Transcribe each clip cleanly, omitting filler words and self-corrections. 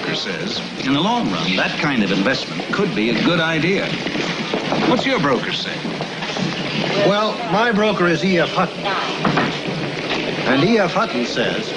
broker says, in the long run, that kind of investment could be a good idea. What's your broker say? Well, my broker is E.F. Hutton. And E.F. Hutton says,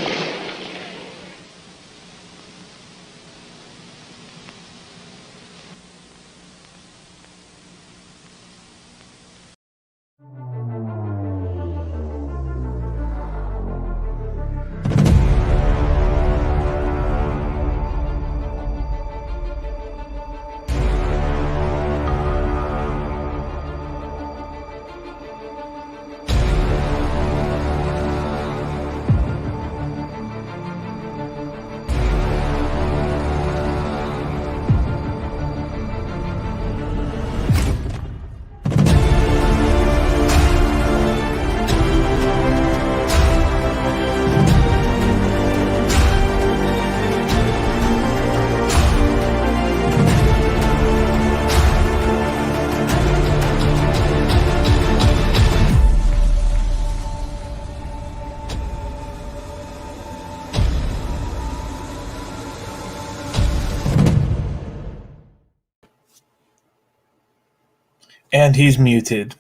And he's muted.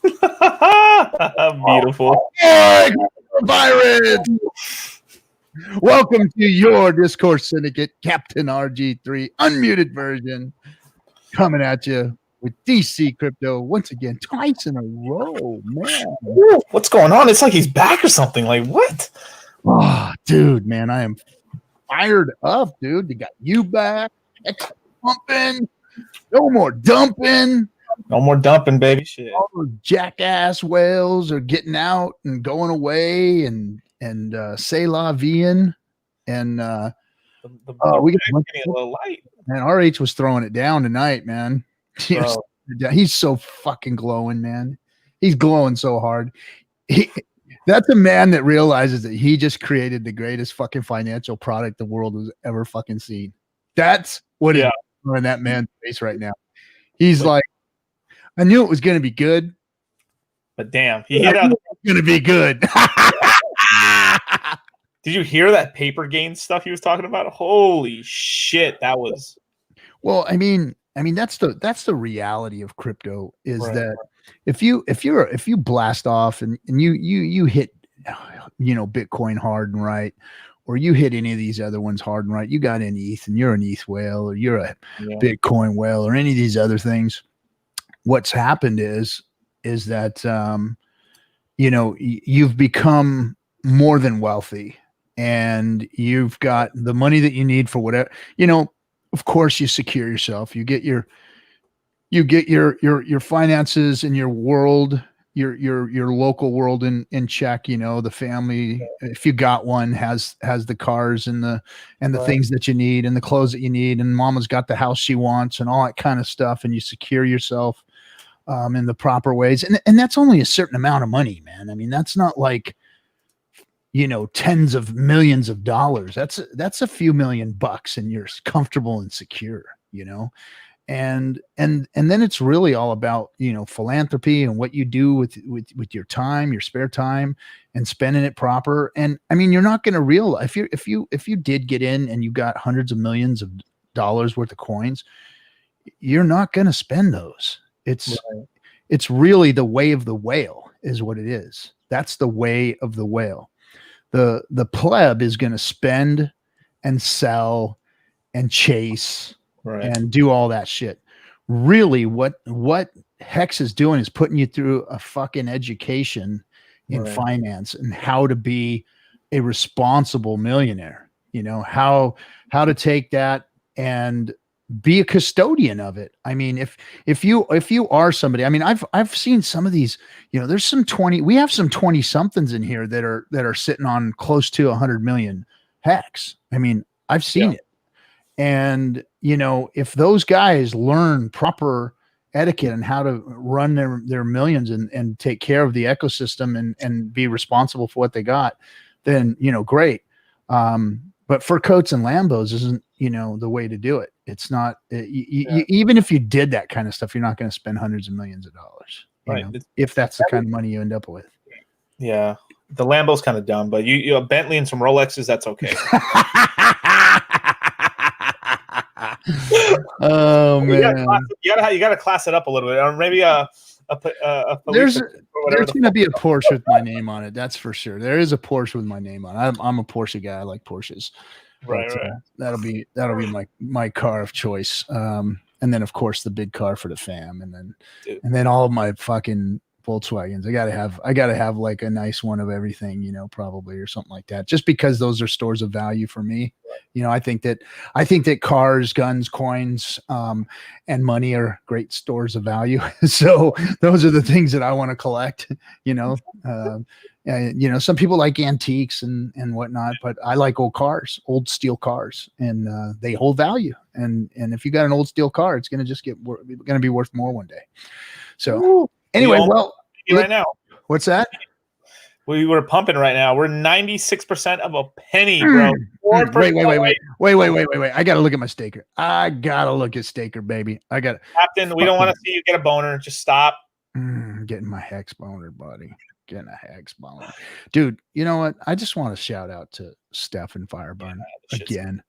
Beautiful. Hey, Pirates! Welcome to your Discourse Syndicate, Captain RG3, unmuted version, coming at you with DC Crypto once again, twice in a row, man. Ooh, what's going on? It's like he's back or something. Like, what? Oh, dude, man, I am fired up, dude. You got you back. Extra pumping. No more dumping. No more dumping, baby. Shit. All those jackass whales are getting out and going away and say la vie. And we got getting a little light. Man, RH was throwing it down tonight, man. He's so fucking glowing, man. He's glowing so hard. That's a man that realizes that he just created the greatest fucking financial product the world has ever fucking seen. That's what is in that man's face right now. He's like, I knew it was going to be good, but damn, he hit out. It's going to be good. Did you hear that paper gain stuff he was talking about? Holy shit, that was. Well, I mean, that's the reality of crypto is that if you blast off and you hit, Bitcoin hard and right, or you hit any of these other ones hard and right, you got an ETH and you're an ETH whale or you're a Bitcoin whale or any of these other things. What's happened is that, you've become more than wealthy and you've got the money that you need for whatever, of course you secure yourself. You get your finances in your world, your local world in check. The family, if you got one, has the cars and the things that you need and the clothes that you need, and mama's got the house she wants and all that kind of stuff, and you secure yourself in the proper ways, and that's only a certain amount of money, man. I mean, that's not like tens of millions of dollars. That's a few $1,000,000 and you're comfortable and secure, and then it's really all about philanthropy and what you do with your time, your spare time, and spending it proper. And I mean, you're not going to realize if you did get in and you got hundreds of millions of dollars worth of coins, you're not going to spend those. It's really the way of the whale is what it is. That's the way of the whale. The pleb is going to spend and sell and chase and do all that shit. Really, what Hex is doing is putting you through a fucking education in finance and how to be a responsible millionaire. How to take that and be a custodian of it. I mean, if you are somebody, I mean, I've seen some of these, there's some 20, we have some 20 somethings in here that are sitting on close to 100 million Hex. I mean, I've seen it. And, if those guys learn proper etiquette and how to run their millions and take care of the ecosystem and be responsible for what they got, then, great. But fur coats and Lambos isn't, the way to do it. It's not, even if you did that kind of stuff, you're not going to spend hundreds of millions of dollars, if that's the kind of money you end up with. Yeah. The Lambo's kind of dumb, but you a Bentley and some Rolexes, that's okay. Oh man, you gotta class it up a little bit, or maybe there's going to be a Porsche with my name on it. That's for sure. There is a Porsche with my name on it. I'm a Porsche guy. I like Porsches. Right, But, right. That'll be my car of choice. And then of course the big car for the fam, and then all of my fucking Volkswagens. I gotta have like a nice one of everything, probably, or something like that. Just because those are stores of value for me. I think that cars, guns, coins, and money are great stores of value. So those are the things that I want to collect. Some people like antiques and whatnot, but I like old cars, old steel cars, and they hold value. And if you got an old steel car, it's going to be worth more one day. So anyway, right now, what's that? We were pumping right now. We're 96% of a penny, bro. Wait. I got to look at my staker. I got to look at staker, baby. Captain, we don't want to see you get a boner. Just stop. Getting my hex boner, buddy. Getting a hex boner. Dude, you know what? I just want to shout out to Steph and Fireburn again.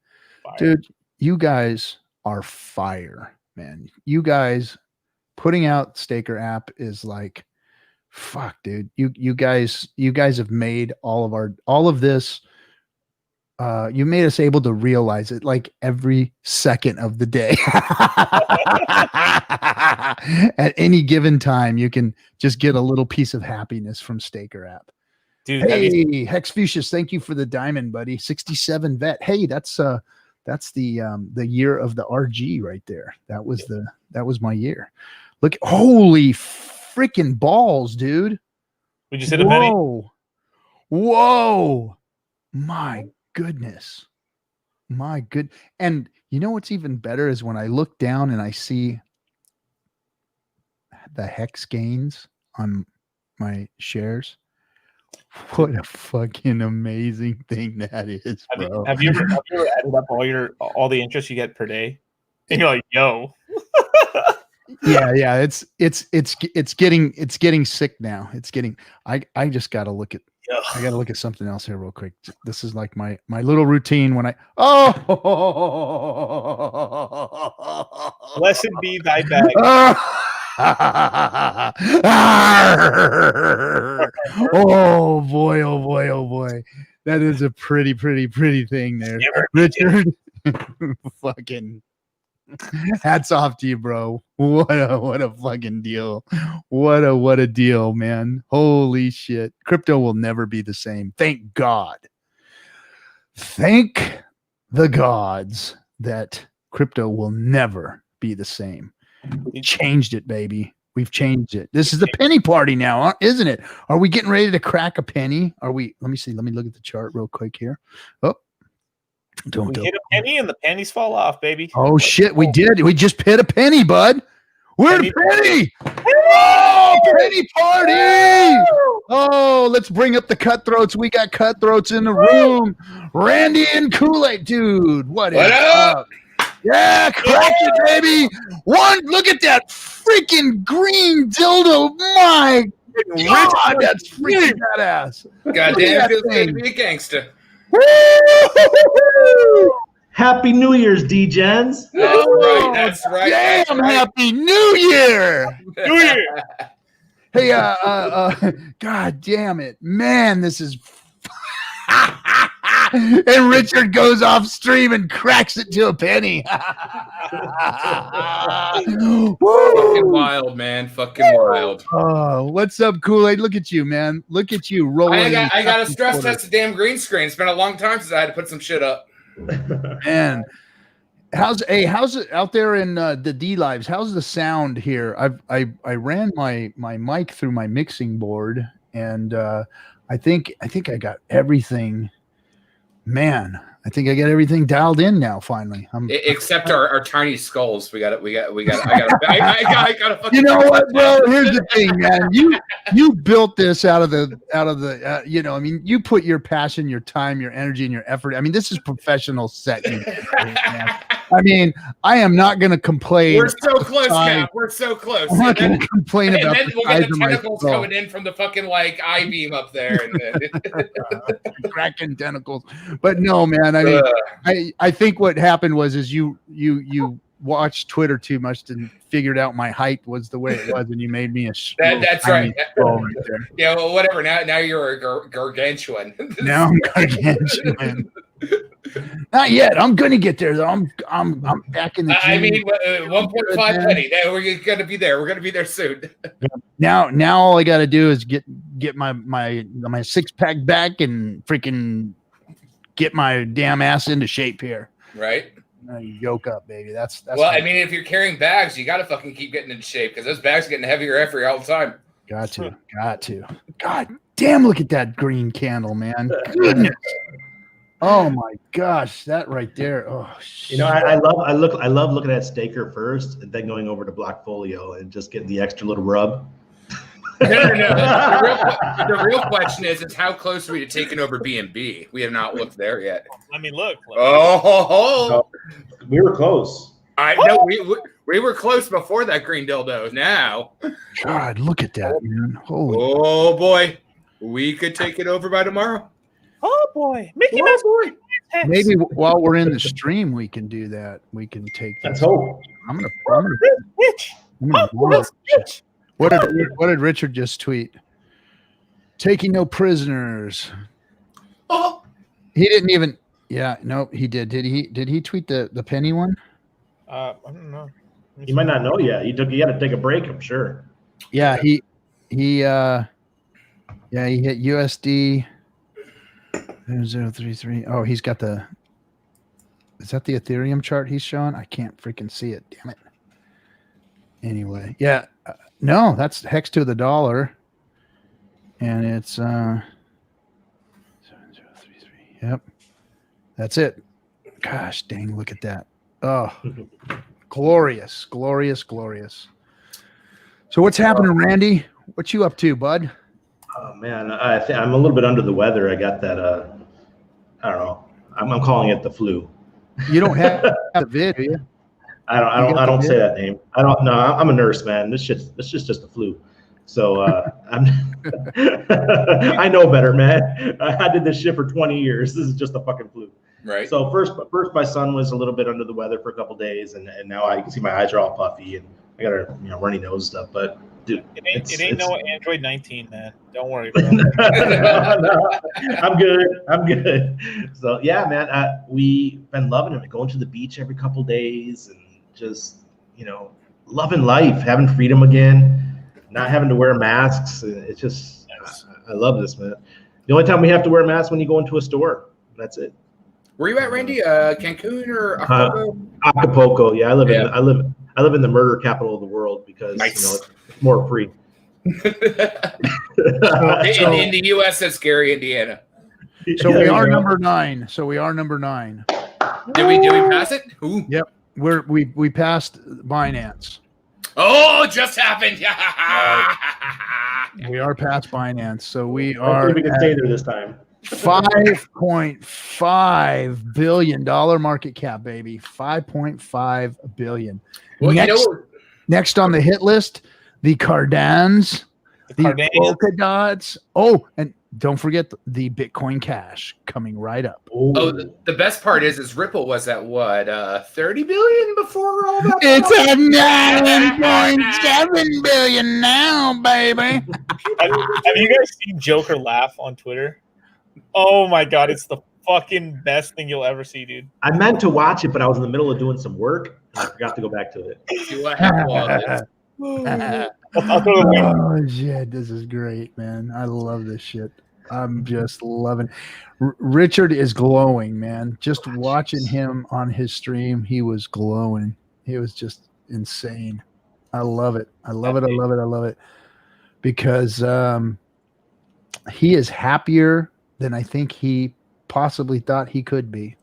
Fire. Dude, you guys are fire, man. You guys putting out Staker app is like, fuck, dude. You guys have made all of this. You made us able to realize it like every second of the day. At any given time, you can just get a little piece of happiness from Staker app. Dude, hey, Hexfucius, thank you for the diamond, buddy. 67 vet. Hey, that's the year of the RG right there. That was my year. Look, holy freaking balls, dude. We just hit a penny. Whoa. My goodness. And you know what's even better is when I look down and I see the hex gains on my shares. What a fucking amazing thing that is, bro. Have you ever added up all the interest you get per day? And you're like, yo. Yeah. It's getting sick now. I just gotta look at something else here real quick. This is like my little routine when blessed be thy bag. Oh boy. That is a pretty thing there. Richard. Fucking hats off to you, bro. What a fucking deal. What a deal, man. Holy shit. Crypto will never be the same. Thank God. Thank the gods that crypto will never be the same. We changed it, baby. We've changed it. This is the penny party now, isn't it? Are we getting ready to crack a penny? Let me see. Let me look at the chart real quick here. Oh, we hit a penny and the pennies fall off, baby. Oh shit, we did. We just hit a penny, bud. We're at a penny. Oh, penny party. Oh, let's bring up the Cutthroats. We got Cutthroats in the room. Randy and Kool-Aid, dude. What up? Yeah, crack it, baby. Look at that freaking green dildo. My God, that's freaking badass. Goddamn, feels good to be a gangster. Woo! Happy New Year's, D-Gens. That's right. Damn, Happy New Year. New Year. Hey, God damn it. Man, this is... And Richard goes off stream and cracks it to a penny. Fucking wild, man. Fucking wild. Oh, what's up, Kool-Aid? Look at you, man. Look at you rolling. I got to stress test the damn green screen. It's been a long time since I had to put some shit up. Man, how's it out there in the Dlives? How's the sound here? I ran my mic through my mixing board, and I think I got everything. Man, I think I got everything dialed in now. Finally, except our tiny skulls. I got You know what, bro? Here's the thing, man. You built this out of the I mean, you put your passion, your time, your energy, and your effort. I mean, this is professional set. Man. I mean, I am not going to complain. We're so close, Cap. We're so close. I'm not going to complain about then the we'll size get the of my tentacles skull. coming in from the fucking like I-beam up there. And then Cracking tentacles. But no, man. I mean, I think what happened was you watched Twitter too much and figured out my height was the way it was, and you made me a that's right. Right there. Yeah, well, whatever. Now you're a gargantuan. Now I'm gargantuan. Not yet. I'm gonna get there though. I'm back in the. I mean, 1.5 penny. No, we're gonna be there. We're gonna be there soon. Now all I gotta do is get my 6-pack back and freaking get my damn ass into shape here. Right. Yoke up, baby. That's well. I mean, if you're carrying bags, you got to fucking keep getting into shape because those bags are getting heavier all the time. Got to. God damn! Look at that green candle, man. Goodness. Oh my gosh, that right there. Oh, You know, I love looking at Staker first and then going over to Block Folio and just getting the extra little rub. No. The real question is how close are we to taking over B&B? We have not looked there yet. Let me look. Oh, we were close. I know we were close before that green dildo. Now, God, look at that, man. Holy. Oh boy, we could take it over by tomorrow. Oh boy, Mickey Mouse boy. Maybe while we're in the stream, we can do that. We can take that. Let's hope. I'm gonna blow it. What did Richard just tweet? Taking no prisoners. Oh, He didn't even. Yeah, no, he did. Did he tweet the penny one? I don't know. You might not know yet. You got to take a break, I'm sure. Yeah, he hit USD 0.033. Oh, he's got the. Is that the Ethereum chart he's showing? I can't freaking see it. Damn it. Anyway, yeah. No, that's hex to the dollar. And it's 0.033. Yep. That's it. Gosh dang, look at that. Oh, glorious. So what's happening, Randy? What you up to, bud? Oh man, I'm a little bit under the weather. I got that I don't know. I'm calling it the flu. You don't have the vid, do you? I don't say that name. I don't know. I'm a nurse, man. This shit's just a flu. So I'm I know better, man. I did this shit for 20 years. This is just a fucking flu. right. So first my son was a little bit under the weather for a couple days, and now I can see my eyes are all puffy and I got a runny nose stuff. But dude, It ain't no Android 19, man. Don't worry about it. no, I'm good. So yeah, man, we've been loving it. Going to the beach every couple days and just loving life, having freedom again, not having to wear masks. It's just I love this, man. The only time we have to wear masks when you go into a store. That's it. Where you at, Randy? Cancun or Acapulco? Acapulco. Yeah, I live in the murder capital of the world because Nice. it's more free. in the U.S. that's Gary, Indiana. So There we you are go. number 9. So we are number 9. Did we pass it? Ooh. Yep. We passed Binance. Oh, it just happened. We are past Binance. So we Hopefully are we can at stay there this time. $5.5 billion market cap, baby. $5.5 billion. Well, Next on the hit list, the Cardans, the Cardans. polka dots. Oh, and don't forget the Bitcoin Cash coming right up. the best part is Ripple was at what 30 billion before all that. It's at 9.7 billion now, baby. Have you guys seen Joker laugh on Twitter? Oh my god, it's the fucking best thing you'll ever see, dude. I meant to watch it, but I was in the middle of doing some work. And I forgot to go back to it. See what happened. I'll throw the link. Oh shit, this is great, man. I love this shit. I'm just loving. Richard is glowing, man. Just watching him on his stream, he was glowing. He was just insane. I love it. I love it. Because he is happier than I think he possibly thought he could be.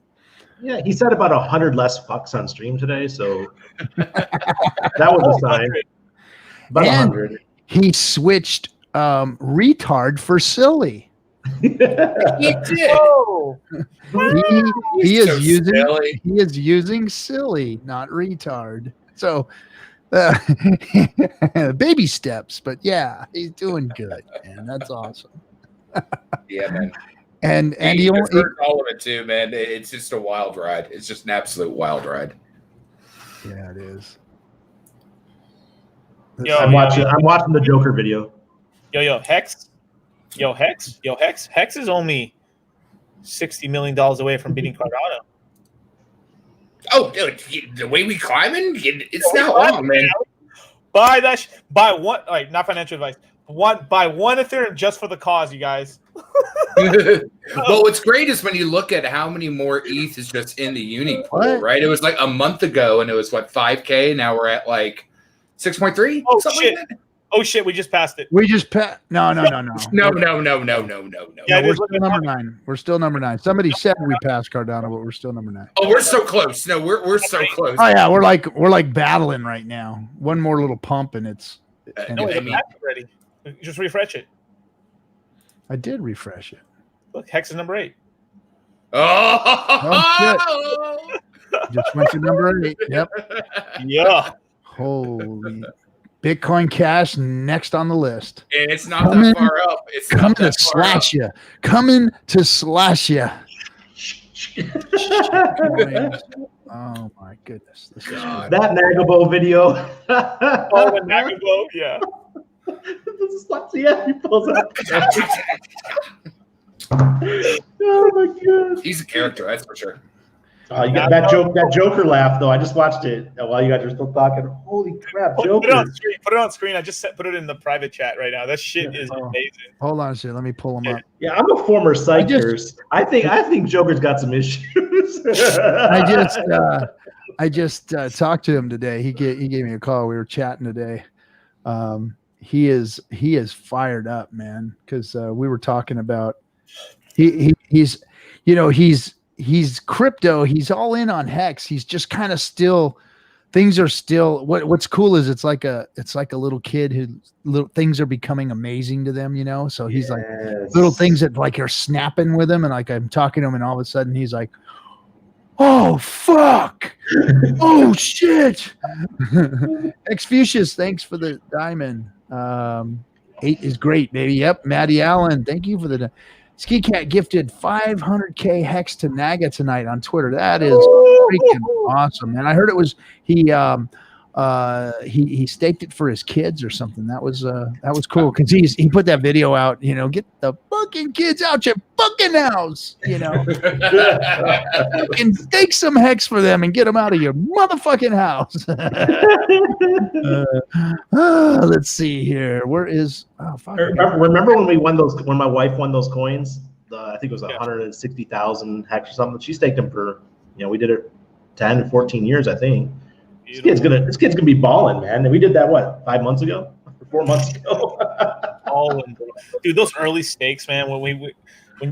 Yeah, he said about 100 less fucks on stream today, so that was a sign. About And 100. he switched retard for silly. He did. Oh, He So is using silly. he is using silly, not retard. So baby steps, but yeah, he's doing good, man. That's awesome. Yeah, man. And He he only, deserves all of it too, man. It's just a wild ride. It's just an absolute wild ride. yeah, it is. Yo, I'm watching the Joker video. Hex. Hex is only $60 million away from beating Cardano. Oh, dude, the way we climbing, it's not long, man. Buy that. Buy one. Like, not financial advice. Buy one Ethereum just for the cause, you guys. But what's great is when you look at how many more ETH is just in the uni pool, What? right? It was like a month ago, and it was what, 5K. Now we're at like 6.3. Oh something shit! Like that? Oh shit! We just passed it. We just no. No. Yeah, We're still number 9. We're still number 9. Somebody said we passed Cardano, but we're still number 9. Oh, we're so close. No, we're so close. Oh yeah, we're like battling right now. One more little pump and it's. No, I it's mean- ready. Just refresh it. I did refresh it. Look, Hex is number 8. Oh, Just went to number 8. Yep. Yeah. Holy. Bitcoin Cash next on the list. and it's not that far up. It's Coming not to that far up. slash you. Coming to slash you. Oh my goodness. This is God. That Nagabo video. Oh, the Nagabo, yeah. Yeah, he pulls up. Oh my god. He's a character, that's for sure. You got that Joker laugh though. I just watched it while you guys are still talking. Holy crap, Put it Joker! on screen. Put it on screen. I just put it in the private chat right now. That shit is amazing. Hold on a second. Let me pull them up. Yeah, I'm a former psychers. I think Joker's got some issues. I just talked to him today. He gave me a call. We were chatting today. He is fired up, man, because we were talking about he's crypto. He's all in on Hex. He's just kind of still. Things are still. What's cool is it's like a little kid who things are becoming amazing to them. So he's like little things that like are snapping with him, and like I'm talking to him, and all of a sudden he's like, "Oh fuck! Oh shit!" Exfucius, thanks for the diamond. 8 is great, baby. Yep, Maddie Allen, thank you for the. Ski Cat gifted 500K Hex to Naga tonight on Twitter. That is freaking awesome, man. I heard it was he staked it for his kids or something. That was cool because he put that video out. Get the fucking kids out your fucking house. Fucking stake some Hex for them and get them out of your motherfucking house. Let's see here. Where is? Oh, fuck. Remember when we won those? When my wife won those coins? I think it was 160,000 Hex or something. She staked them for. We did it 10 to 14 years, I think. This kid's gonna be balling, man. And we did that 5 months ago, 4 months ago. Dude, those early stakes, man. When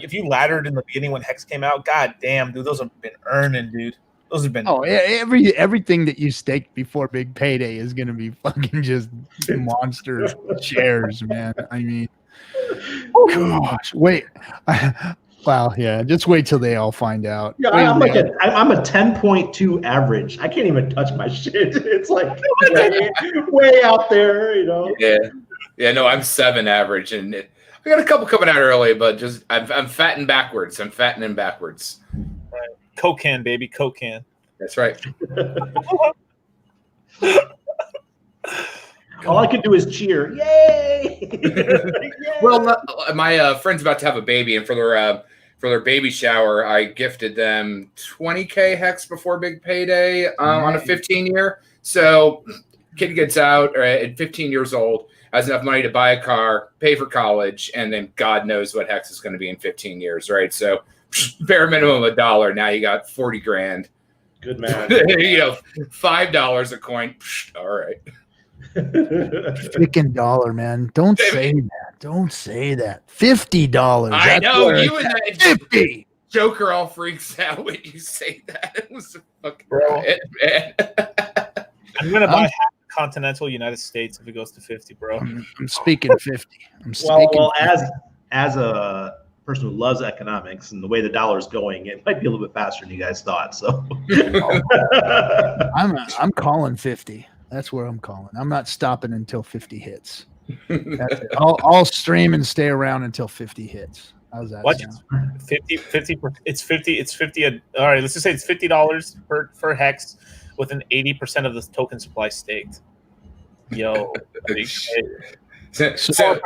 if you laddered in the beginning when Hex came out, god damn, dude, those have been earning, dude. Those have been. Oh, yeah, everything that you staked before big payday is gonna be fucking just monster shares, man. I mean, gosh, wait. Wow, yeah. Just wait till they all find out. Yeah, I'm a 10.2 average. I can't even touch my shit. It's like way out there, Yeah. No, I'm 7 average, and I got a couple coming out early, but just I'm fattening backwards. I'm fattening backwards. Right. Coke can, baby, Coke can. That's right. All I can do is cheer. Yay! Well, my friend's about to have a baby, and for their baby shower, I gifted them 20K Hex before big payday on a 15-year. So kid gets out at 15 years old, has enough money to buy a car, pay for college, and then God knows what Hex is going to be in 15 years, right? So bare minimum $1. Now you got 40 grand. Good man. $5 a coin. All right. Freaking dollar, man. Don't say that. Don't say that. $50. I know you and that 50. Joker all freaks out when you say that. It was a fucking riot, man. I'm gonna buy half the continental United States if it goes to 50, bro. I'm speaking 50. Well, as a person who loves economics and the way the dollar's going, it might be a little bit faster than you guys thought. So I'm calling 50. That's where I'm calling. I'm not stopping until 50 hits. That's it. I'll stream and stay around until 50 hits. How's that What? sound? 50, it's 50. All right, let's just say it's $50 per hex with an 80% of the token supply staked. Yo. So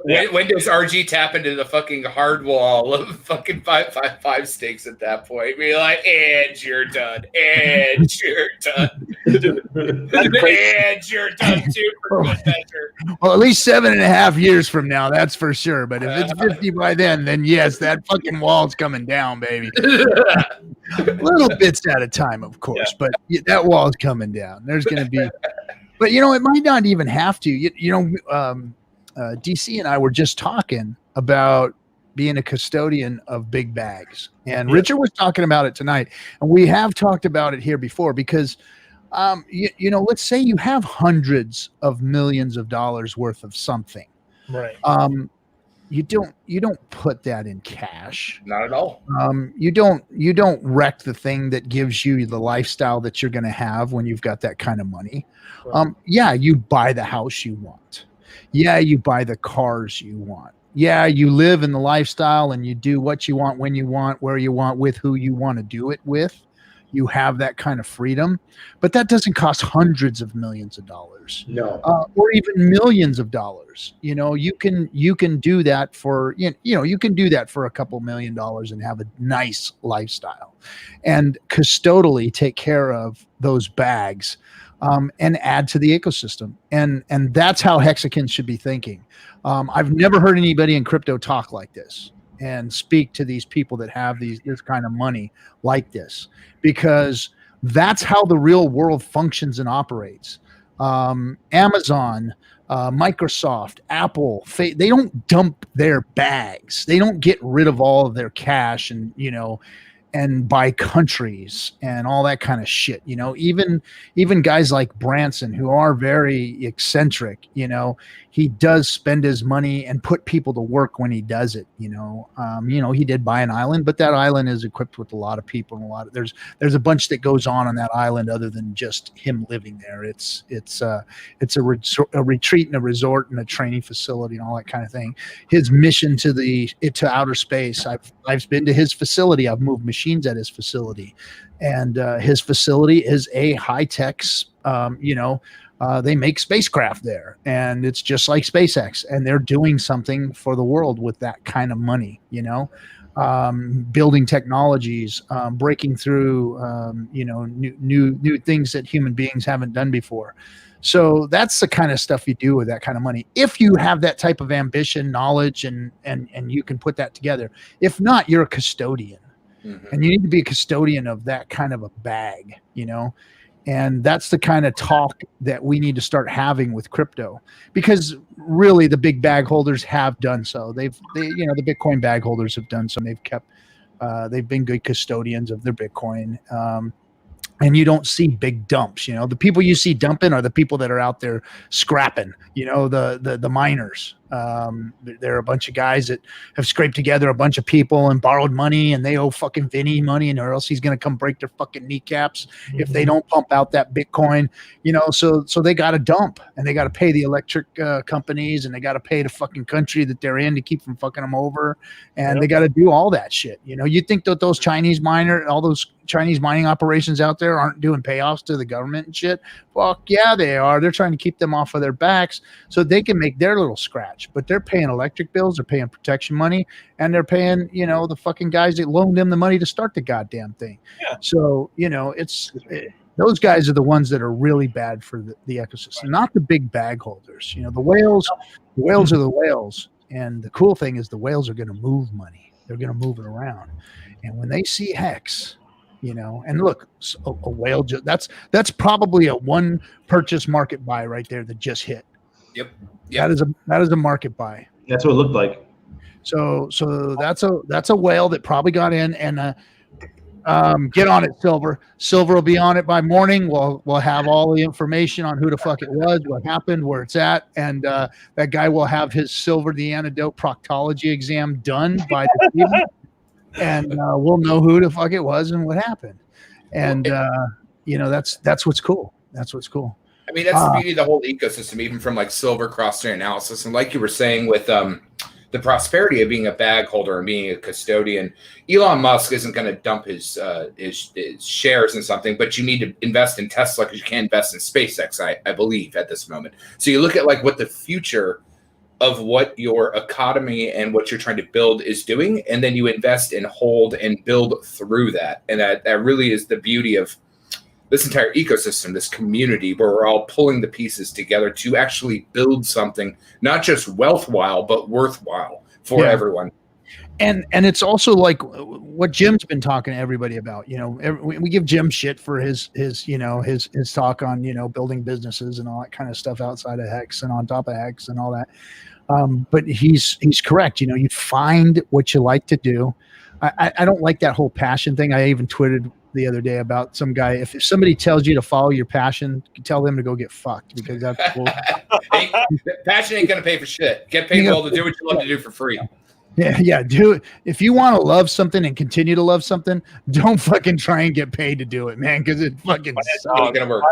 when does RG tap into the fucking hard wall of fucking 555 stakes at that point? Be like, and you're done. And you're done. And you're done too for good measure. Well, at least 7.5 years from now, that's for sure. But if it's 50 by then yes, that fucking wall's coming down, baby. Little bits at a time, of course, but that wall's coming down. There's going to be, but it might not even have to. DC and I were just talking about being a custodian of big bags, and Richard was talking about it tonight, and we have talked about it here before because, let's say you have hundreds of millions of dollars worth of something, right? You don't put that in cash. Not at all. You don't wreck the thing that gives you the lifestyle that you're going to have when you've got that kind of money. Right. You buy the house you want. Yeah, you buy the cars you want. Yeah, you live in the lifestyle and you do what you want, when you want, where you want, with who you want to do it with. You have that kind of freedom, but that doesn't cost hundreds of millions of dollars. No. Or even millions of dollars. You can do that for you can do that for a couple $1 million and have a nice lifestyle, and custodially take care of those bags. And add to the ecosystem. And that's how Hexicans should be thinking. I've never heard anybody in crypto talk like this and speak to these people that have this kind of money like this, because that's how the real world functions and operates. Amazon, Microsoft, Apple, they don't dump their bags. They don't get rid of all of their cash and buy countries and all that kind of shit. Even guys like Branson, who are very eccentric, he does spend his money and put people to work when he does it. He did buy an island, but that island is equipped with a lot of people and there's a bunch that goes on that island other than just him living there. It's a retreat and a resort and a training facility and all that kind of thing. His mission to outer space. I've been to his facility. I've moved machines at his facility, and his facility is a high tech. They make spacecraft there, and it's just like SpaceX, and they're doing something for the world with that kind of money. Building technologies, breaking through, new things that human beings haven't done before. So that's the kind of stuff you do with that kind of money. If you have that type of ambition, knowledge, and you can put that together. If not, you're a custodian. Mm-hmm. And you need to be a custodian of that kind of a bag, and that's the kind of talk that we need to start having with crypto, because really the big bag holders have done so. The Bitcoin bag holders have done so. They've been good custodians of their Bitcoin. And you don't see big dumps. The people you see dumping are the people that are out there scrapping, the miners. There are a bunch of guys that have scraped together a bunch of people and borrowed money, and they owe fucking Vinny money, or else he's going to come break their fucking kneecaps if they don't pump out that Bitcoin, so they got to dump, and they got to pay the electric companies, and they got to pay the fucking country that they're in to keep from fucking them over. And they got to do all that shit. You think that those all those Chinese mining operations out there aren't doing payoffs to the government and shit? Fuck yeah, they are. They're trying to keep them off of their backs so they can make their little scratch. But they're paying electric bills, they're paying protection money, and they're paying, the fucking guys that loaned them the money to start the goddamn thing. Yeah. So, those guys are the ones that are really bad for the ecosystem, not the big bag holders. The whales are the whales. And the cool thing is the whales are going to move money. They're going to move it around. And when they see Hex, and look, a whale, that's probably a one purchase market buy right there that just hit. Yep. That is a market buy. That's what it looked like. So that's a whale that probably got in, and Get on it, Silver. Silver will be on it by morning. We'll have all the information on who the fuck it was, what happened, where it's at, and that guy will have his Silver the Antidote proctology exam done by the evening, and we'll know who the fuck it was and what happened. And that's what's cool. That's what's cool. I mean, that's the beauty of the whole ecosystem, even from like Silver cross-chain analysis, and like you were saying with the prosperity of being a bag holder and being a custodian. Elon Musk isn't going to dump his shares in something, but you need to invest in Tesla because you can't invest in SpaceX, I believe, at this moment. So you look at like what the future of what your economy and what you're trying to build is doing, and then you invest and hold and build through that. And that really is the beauty of this entire ecosystem, this community, where we're all pulling the pieces together to actually build something, not just wealthwhile, but worthwhile for everyone. And it's also like what Jim's been talking to everybody about. We give Jim shit for his talk on building businesses and all that kind of stuff outside of Hex and on top of Hex and all that. But he's correct. You find what you like to do. I don't like that whole passion thing. I even tweeted the other day about some guy. If somebody tells you to follow your passion, tell them to go get fucked, because that's cool. Passion ain't gonna pay for shit. Get paid well to do what you love to do for free. Yeah. Do it. If you want to love something and continue to love something, don't fucking try and get paid to do it, man, because it fucking sucks. Not gonna work.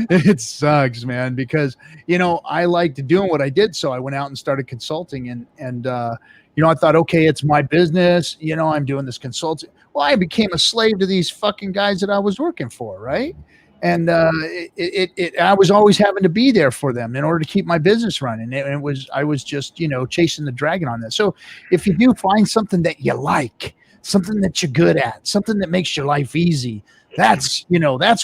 It sucks, man, because I liked doing what I did, so I went out and started consulting, and I thought, okay, it's my business. I'm doing this consulting. Well, I became a slave to these fucking guys that I was working for, right? And I was always having to be there for them in order to keep my business running. I was just, chasing the dragon on that. So if you do find something that you like, something that you're good at, something that makes your life easy, that's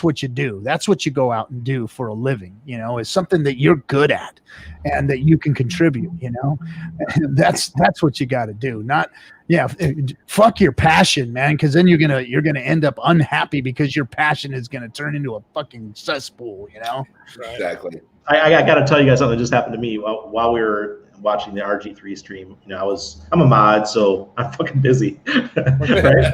what you do. That's what you go out and do for a living, is something that you're good at and that you can contribute, that's what you got to do. Not, fuck your passion, man. Cause then you're going to end up unhappy because your passion is going to turn into a fucking cesspool, Right. Exactly. I got to tell you guys something that just happened to me while we were watching the RG3 stream. I'm a mod, so I'm fucking busy, right?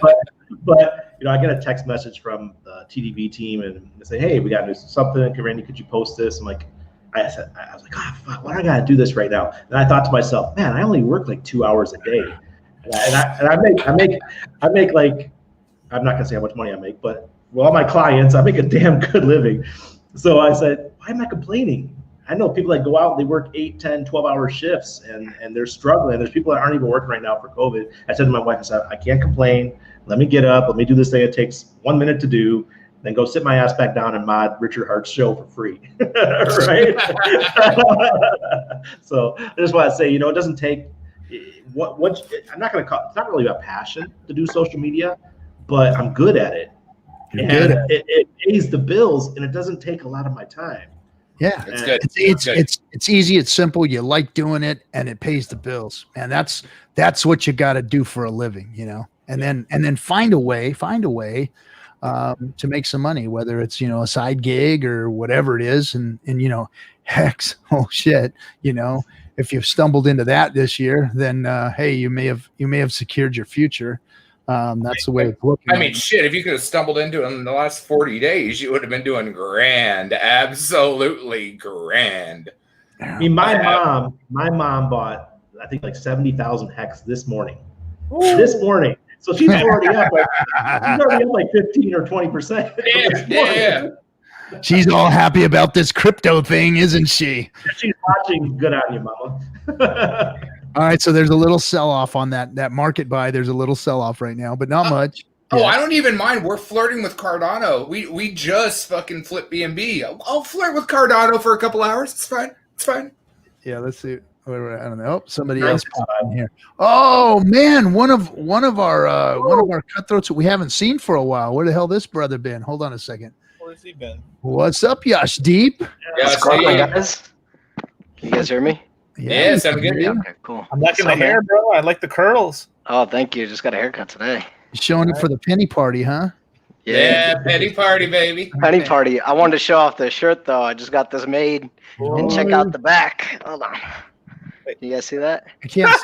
But I get a text message from the TDV team and they say, "Hey, we got to do something. Randy, could you post this?" I'm like, I was like, "Oh, fuck, why do I got to do this right now?" And I thought to myself, "Man, I only work like 2 hours a day, and I make like, I'm not gonna say how much money I make, but with all my clients, I make a damn good living." So I said, "Why am I complaining? I know people that go out and they work 8, 10, 12-hour shifts and they're struggling. There's people that aren't even working right now for COVID." I said to my wife, I said, "I can't complain. Let me get up. Let me do this thing. It takes 1 minute to do. Then go sit my ass back down and mod Richard Hart's show for free." Right? So I just want to say, it doesn't take I'm not going to call it's not really about passion to do social media, but I'm good at it. It pays the bills and it doesn't take a lot of my time. Yeah, it's good. It's easy. It's simple. You like doing it, and it pays the bills. And that's what you got to do for a living, And then find a way to make some money, whether it's a side gig or whatever it is. And Hex, oh shit, if you've stumbled into that this year, then hey, you may have secured your future. That's the way it's looking. I mean, shit, if you could have stumbled into it in the last 40 days, you would have been doing grand. Absolutely grand. I mean, my mom bought, I think, like 70,000 Hex this morning. Ooh. This morning. So she's already up like 15 or 20%. Yeah. She's all happy about this crypto thing, isn't she? She's watching. Good on you, mama. All right, so there's a little sell-off on that market buy. There's a little sell-off right now, but not much. Oh, yeah. I don't even mind. We're flirting with Cardano. We just fucking flipped BNB. I'll flirt with Cardano for a couple hours. It's fine. It's fine. Yeah, let's see. I don't know. Somebody else popped in here. Oh man, one of our cutthroats that we haven't seen for a while. Where the hell this brother been? Hold on a second. Where's he been? What's up, Yash Deep? What's going on, guys? Can you guys hear me? Yeah, sound good. Yeah, okay, cool. I'm liking the hair, bro. I like the curls. Oh, thank you. Just got a haircut today. Showing up for the penny party, huh? Yeah, penny party, baby. Penny party. I wanted to show off the shirt, though. I just got this made. Whoa. And check out the back. Hold on. You guys see that? I can't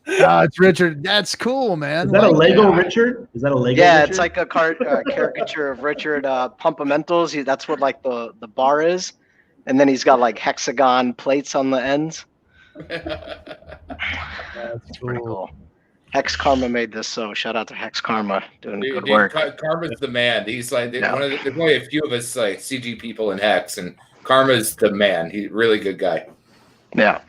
see. It's Richard. That's cool, man. Is that a Like, Lego Richard? Is that a Lego? Yeah, Richard? it's like a caricature of Richard Pumpamentals. That's what like the bar is, and then he's got like hexagon plates on the ends. That's Pretty cool. Hex Karma made this, so shout out to Hex Karma doing good work. Karma's the man. He's like Yeah. there's only a few of us like CG people in Hex, and Karma's the man. He's a really good guy. Yeah.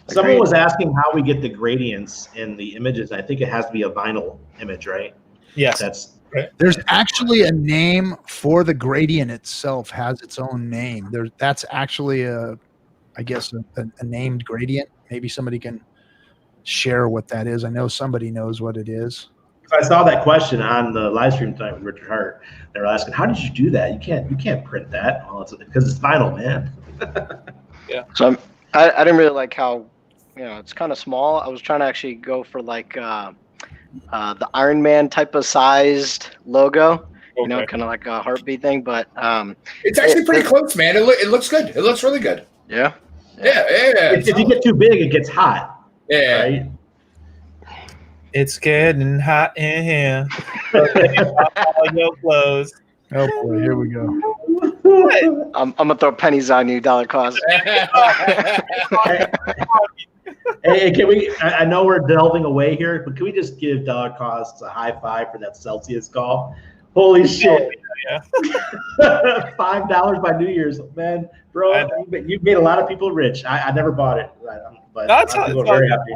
Someone was asking how we get the gradients in the images. I think it has to be a vinyl image, right? Yes. There's actually a name for the gradient itself. Has its own name. That's actually a named gradient. Maybe somebody can share what that is. I know somebody knows what it is. I saw that question on the live stream tonight with Richard Hart. They were asking, "How did you do that? You can't print that." Well, it's because it's vinyl, man. Yeah. So I didn't really like how, it's kind of small. I was trying to actually go for like the Iron Man type of sized logo. Okay. Kind of like a heartbeat thing, but It's actually pretty close, man. It looks good. It looks really good. yeah. Yeah. If you get too big, it gets hot. Yeah. Right? It's getting hot in here. All your clothes. Oh boy, here we go. I'm gonna throw pennies on you, dollar cost. Hey, can we? I know we're delving away here, but can we just give Dollar Costs a high five for that Celsius call? Holy shit! Yeah. $5 by New Year's, man, bro. You've made a lot of people rich. I never bought it, but people are very happy.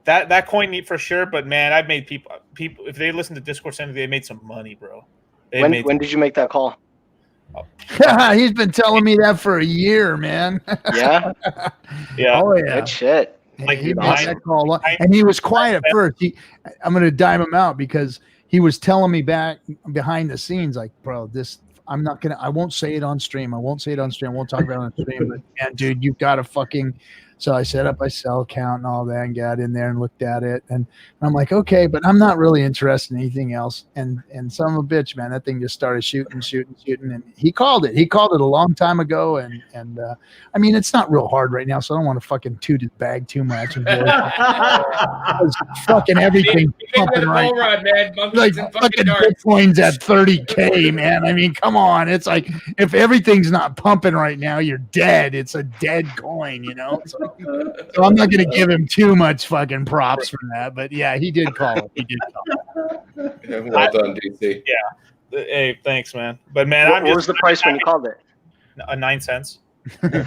That coin for sure, but man, I've made people if they listen to Discourse Syndicate, they made some money, bro. When did you make that call? He's been telling me that for a year, man. Yeah. Yeah. Oh yeah. Good shit. Like He made that call, and he was quiet at first. I'm going to dime him out because he was telling me back behind the scenes, like, bro, I won't say it on stream. I won't talk about it on stream. But man, dude, you've got to fucking. So I set up my cell account and all that and got in there and looked at it. And I'm like, okay, but I'm not really interested in anything else. And son of a bitch, man, that thing just started shooting. And he called it. He called it a long time ago. And I mean, it's not real hard right now, so I don't want to fucking toot his bag too much. Fucking everything pumping right now. Like fucking Bitcoin's at 30K, man. I mean, come on. It's like if everything's not pumping right now, you're dead. It's a dead coin, So I'm not going to give him too much fucking props for that, but yeah, he did call it. Well done, DC. Yeah. Hey, thanks, man. But man, What was the price when you called it? 9 cents. Yeah.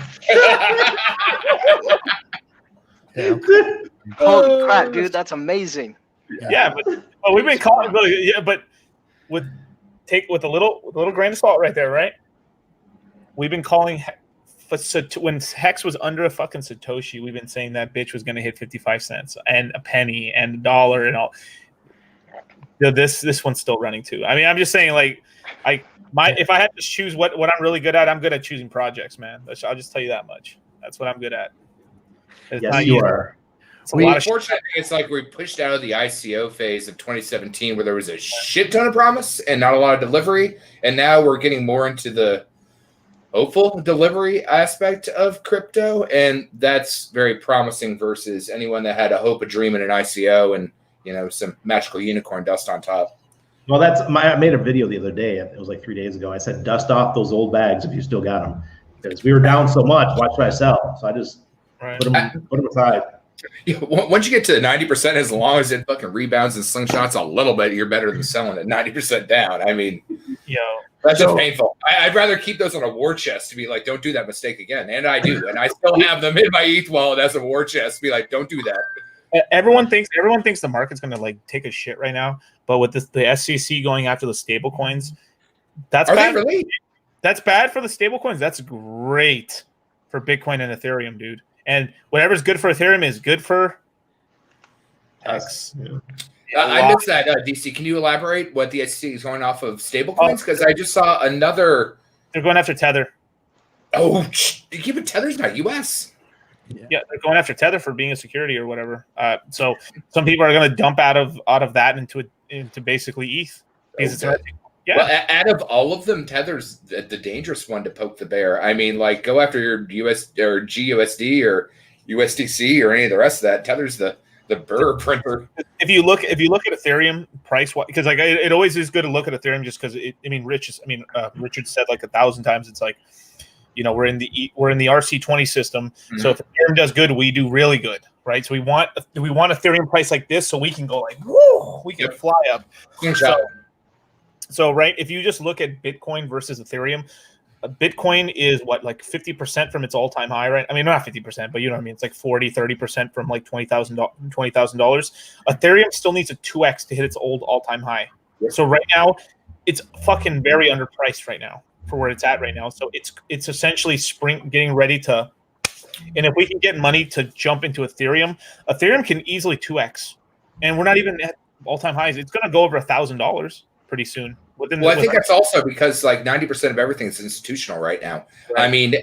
Holy crap, dude, that's amazing. Yeah, but we've been calling, but with a little grain of salt right there, right? We've been calling. When Hex was under a fucking Satoshi, we've been saying that bitch was going to hit 55 cents and a penny and $1 and all. This one's still running too. I mean, I'm just saying, like, if I had to choose what I'm really good at, I'm good at choosing projects, man. I'll just tell you that much. That's what I'm good at. Yes, you are. Unfortunately, it's like we pushed out of the ICO phase of 2017 where there was a shit ton of promise and not a lot of delivery, and now we're getting more into the hopeful delivery aspect of crypto, and that's very promising versus anyone that had a hope, a dream, and an ICO, and some magical unicorn dust on top. Well, I made a video the other day. It was like 3 days ago. I said, dust off those old bags if you still got them, because we were down so much. Why should I sell? So I just put them aside. Once you get to 90%, as long as it fucking rebounds and slingshots a little bit, you're better than selling it 90% down. I mean, that's just painful. I'd rather keep those on a war chest to be like, don't do that mistake again. And I do. And I still have them in my ETH wallet as a war chest to be like, don't do that. Everyone thinks the market's going to like take a shit right now. But with the SEC going after the stable coins, that's bad. Really? That's bad for the stable coins. That's great for Bitcoin and Ethereum, dude. And whatever's good for Ethereum is good for Hex. I missed that, DC. Can you elaborate what the SEC is going off of stablecoins? Because I just saw another. They're going after Tether. Oh, but Tether's not US. Yeah, they're going after Tether for being a security or whatever. So some people are going to dump out of that into basically ETH. Because okay. Yeah. Well, out of all of them, Tether's the dangerous one to poke the bear. I mean, like, go after your US or GUSD or USDC or any of the rest of that. Tether's the Burr printer. If you look at Ethereum price, because like it always is good to look at Ethereum just because Richard said like 1,000 times, it's like, we're in the RC20 system. Mm-hmm. So if Ethereum does good, we do really good, right? So we want Ethereum price like this so we can go like, woo, we can fly up. So right, if you just look at Bitcoin versus Ethereum, Bitcoin is what, like 50% from its all-time high, right? I mean, not 50%, but you know what I mean? It's like 30% from like $20,000. Ethereum still needs a 2x to hit its old all-time high. So right now, it's fucking very underpriced right now for where it's at right now. So it's essentially getting ready to, and if we can get money to jump into Ethereum can easily 2x. And we're not even at all-time highs. It's going to go over $1,000 pretty soon. I think that's also because like 90% of everything is institutional right now. Right. I mean,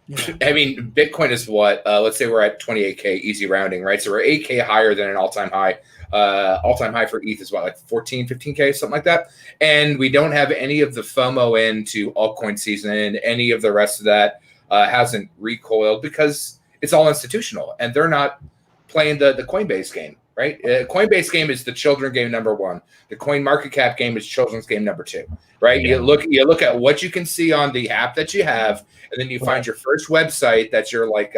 Bitcoin is what? Let's say we're at 28K, easy rounding, right? So we're 8K higher than an all-time high. All-time high for ETH is what, like 14, 15K, something like that. And we don't have any of the FOMO into altcoin season. Any of the rest of that hasn't recoiled because it's all institutional, and they're not playing the Coinbase game. Right, Coinbase game is the children game number 1. The coin market cap game is children's game number 2. Right, you look at what you can see on the app that you have, and then you find your first website that's your like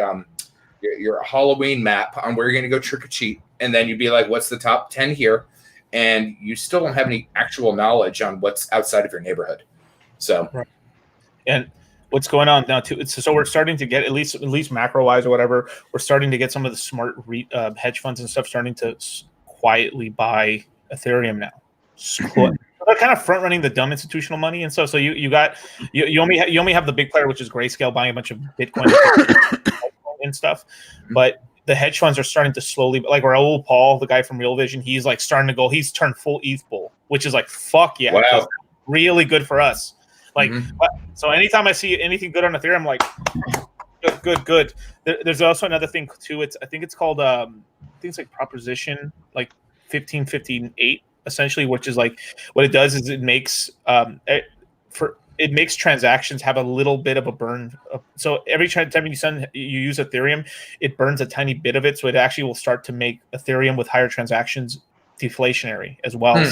your Halloween map on where you're going to go trick or treat, and then you'd be like, what's the top 10 here? And you still don't have any actual knowledge on what's outside of your neighborhood. So, and what's going on now too? So we're starting to get at least macro wise or whatever. We're starting to get some of the smart hedge funds and stuff starting to quietly buy Ethereum now. They're kind of front running the dumb institutional money and stuff. So you only have the big player, which is Grayscale, buying a bunch of Bitcoin and stuff. But the hedge funds are starting to slowly, like Raul Paul, the guy from Real Vision, he's like starting to go. He's turned full ETH bull, which is like fuck yeah, wow. Really good for us. Like, so anytime I see anything good on Ethereum, I'm like, good. There's also another thing too. I think it's called, things like Proposition, like 1558, essentially, which is like, what it does is it makes, transactions have a little bit of a burn. So every time you use Ethereum, it burns a tiny bit of it. So it actually will start to make Ethereum with higher transactions deflationary as well.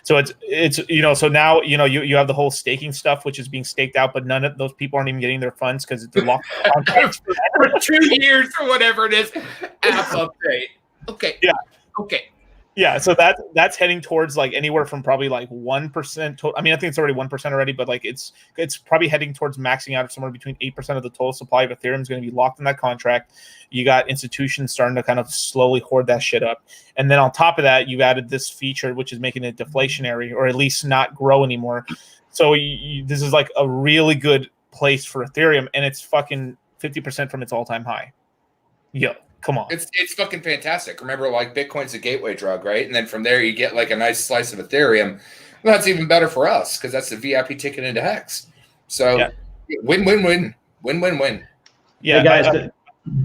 So it's so now you have the whole staking stuff, which is being staked out, but none of those people aren't even getting their funds because it's locked for 2 years or whatever it is. App update. Okay. Yeah. Okay. Yeah. So that's heading towards like anywhere from probably like 1%. I mean, I think it's already 1% already, but like it's probably heading towards maxing out somewhere between 8% of the total supply of Ethereum is going to be locked in that contract. You got institutions starting to kind of slowly hoard that shit up. And then on top of that, you've added this feature, which is making it deflationary or at least not grow anymore. So this is like a really good place for Ethereum, and it's fucking 50% from its all-time high. Yo, come on. It's fucking fantastic. Remember, like Bitcoin's a gateway drug, right? And then from there, you get like a nice slice of Ethereum. Well, that's even better for us because that's the VIP ticket into Hex. So win-win-win. Win-win-win. Yeah, hey guys.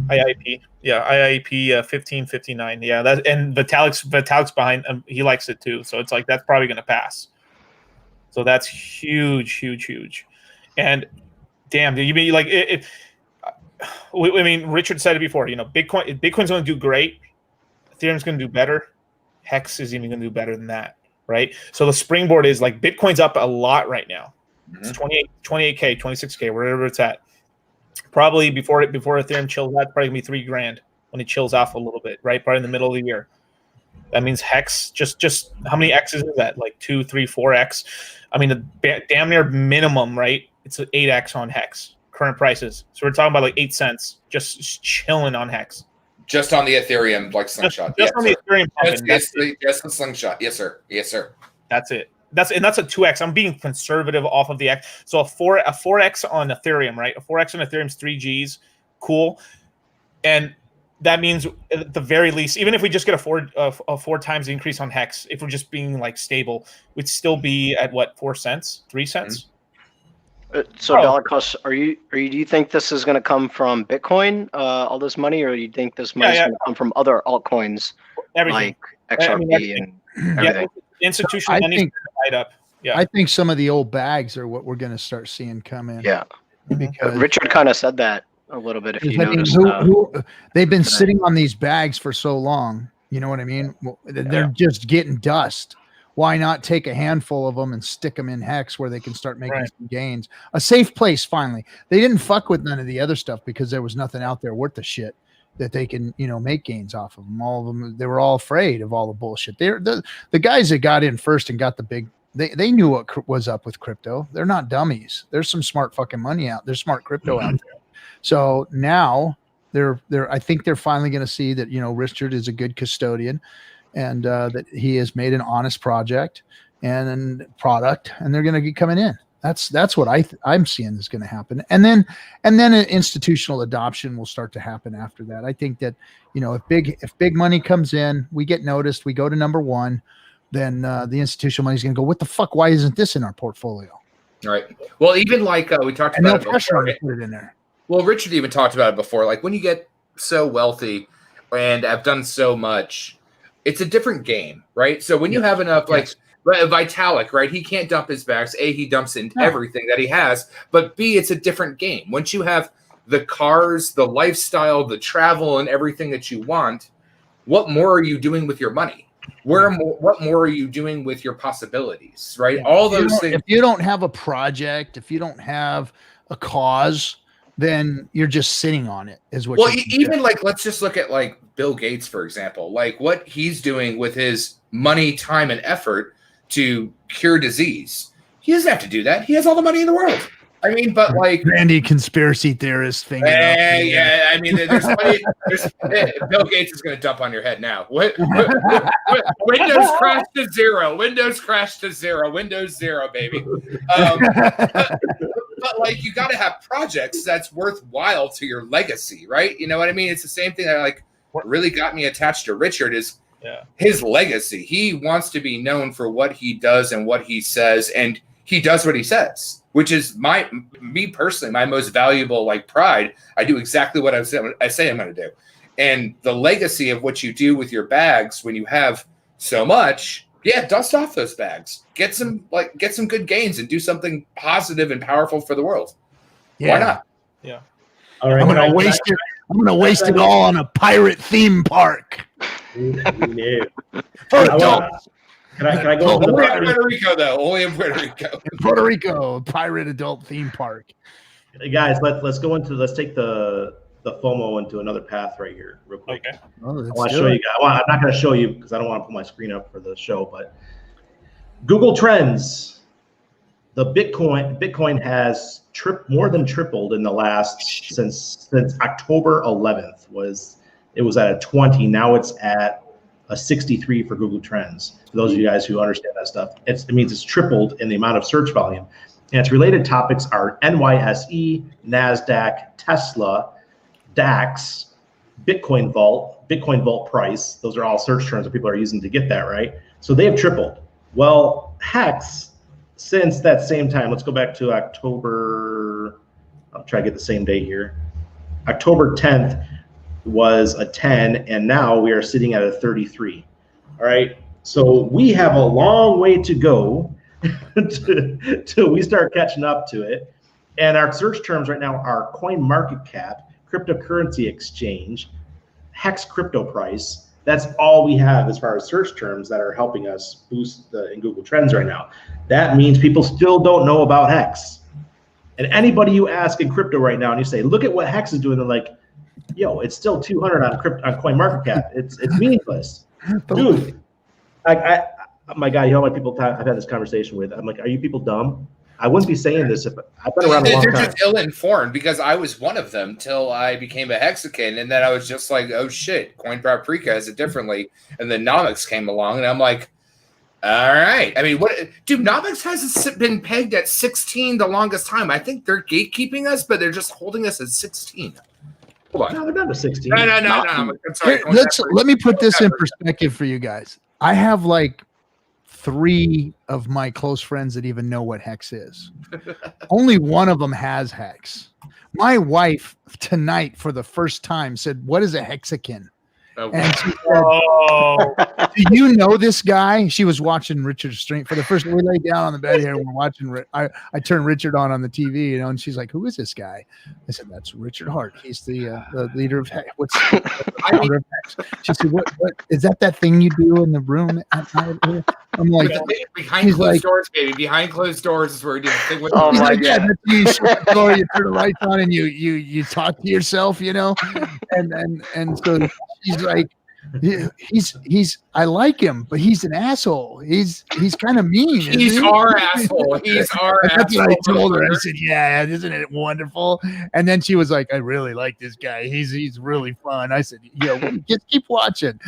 IIP. Yeah, IIP 1559. Yeah, that, and Vitalik's behind him. He likes it too. So it's like that's probably going to pass. So that's huge. And damn, you mean like I mean, Richard said it before. Bitcoin's going to do great. Ethereum's going to do better. Hex is even going to do better than that, right? So the springboard is like Bitcoin's up a lot right now. It's 28K, 26K, wherever it's at. Probably before Ethereum chills out, probably gonna be $3,000 when it chills off a little bit, right? Probably in the middle of the year. That means Hex just how many X's is that? Like 2, 3, 4X. I mean, the damn near minimum, right? It's an 8X on Hex current prices. So we're talking about like 8 cents just chilling on Hex. Just on the Ethereum like slingshot. Just on the Ethereum. Just the slingshot. Yes, sir. That's it. That's a 2x. I'm being conservative off of the X. So a 4x on Ethereum, right? A 4x on Ethereum's 3 Gs, cool. And that means at the very least, even if we just get a 4 times increase on Hex, if we're just being like stable, we'd still be at what, 4 cents, 3 cents? So dollar cost, do you think this is going to come from Bitcoin, all this money, or do you think this money is going to come from other altcoins like XRP and everything? Institutional money is tied up. Yeah, I think some of the old bags are what we're going to start seeing come in. Yeah, because Richard kind of said that a little bit if Because, you I mean, notice. they've been sitting on these bags for so long. You know what I mean? Well, they're just getting dust. Why not take a handful of them and stick them in Hex where they can start making some gains? A safe place, finally. They didn't fuck with none of the other stuff because there was nothing out there worth the shit that they can, make gains off of them. All of them, they were all afraid of all the bullshit. They're the guys that got in first and got the big. They knew what was up with crypto. They're not dummies. There's some smart fucking money out. There's smart crypto out there. So now I think they're finally going to see that, Richard is a good custodian and that he has made an honest project and product, and they're going to be coming in. That's what I'm seeing is going to happen. And then an institutional adoption will start to happen after that. I think that, if big money comes in, we get noticed, we go to number one, then the institutional money is going to go, what the fuck? Why isn't this in our portfolio? Right. Well, even like we talked and about no pressure to put it in there. Well, Richard even talked about it before. Like when you get so wealthy and have done so much, it's a different game, right? So when you have enough, like Vitalik, right? He can't dump his bags. A, he dumps in everything that he has, but B, it's a different game. Once you have the cars, the lifestyle, the travel, and everything that you want, what more are you doing with your money? What more are you doing with your possibilities, right? All those things. If you don't have a project, if you don't have a cause, then you're just sitting on it is what. Well, even like, let's just look at like Bill Gates, for example, like what he's doing with his money, time, and effort to cure disease. He doesn't have to do that. He has all the money in the world. I mean, but like Randy, conspiracy theorist finger. Yeah. I mean, there's money. Bill Gates is going to dump on your head now. Windows crashed to zero. Windows crashed to zero. Windows 0, baby. But like, you got to have projects that's worthwhile to your legacy, right? You know what I mean? It's the same thing that like really got me attached to Richard is his legacy. He wants to be known for what he does and what he says, and he does what he says, which is me personally, my most valuable like pride. I do exactly what I say I'm going to do. And the legacy of what you do with your bags when you have so much, dust off those bags. Get some good gains and do something positive and powerful for the world. Yeah. Why not? Yeah. All right. I'm going to waste it. I'm going to waste it all on a pirate theme park. For adults. Can I go? Only in Puerto Rico, though. Only in Puerto Rico. In Puerto Rico, pirate adult theme park. Hey guys, let's take the FOMO into another path right here, real quick. Okay. I want to show you guys. I'm not going to show you because I don't want to put my screen up for the show, but Google Trends. The Bitcoin has more than tripled in the last since October 11th. It was at a 20. Now it's at a 63 for Google Trends. For those of you guys who understand that stuff, it means it's tripled in the amount of search volume. And its related topics are NYSE, NASDAQ, Tesla, DAX, Bitcoin Vault price. Those are all search terms that people are using to get that, right? So they have tripled. Well, Hex, since that same time, let's go back to October, I'll try to get the same day here. October 10th was a 10, and now we are sitting at a 33. All right, so we have a long way to go till we start catching up to it. And our search terms right now are coin market cap, cryptocurrency exchange, Hex crypto price. That's all we have as far as search terms that are helping us boost in Google Trends right now. That means people still don't know about Hex. And anybody you ask in crypto right now and you say, look at what Hex is doing, they're like, yo, it's still 200 on coin market cap. It's meaningless. Dude, my guy, how many people I've had this conversation with, I'm like, are you people dumb? I wouldn't be saying this if I've been around a long time. They're just ill-informed because I was one of them till I became a Hexican, and then I was just like, oh shit, Coin.Paprika has it differently, and then Nomics came along, and I'm like, all right. I mean, dude, Nomics has been pegged at 16 the longest time. I think they're gatekeeping us, but they're just holding us at 16. Hold on. No, they're not at 16. No. I'm sorry. Here, let me put this in perspective for you guys. I have like 3 of my close friends that even know what Hex is. Only one of them has Hex. My wife tonight for the first time said, what is a Hexican? And she said, "Do you know this guy?" She was watching Richard Straight for the first. We lay down on the bed here and we're watching. I turned Richard on the TV, you know, and she's like, "Who is this guy?" I said, "That's Richard Hart. He's the leader of Hex." What's the founder of Hex? She said, "What is that thing you do in the room at night?" I'm like, behind closed doors, baby. Behind closed doors is where you do the thing with. Oh my God! Yeah, you shut the door, you turn the lights on, and you talk to yourself, you know, and so. He's like, he's. I like him, but he's an asshole. He's kind of mean. He's our asshole. He's our asshole. That's what I told her. I said, "Yeah, isn't it wonderful?" And then she was like, "I really like this guy. He's really fun." I said, "Yeah, well, just keep watching,"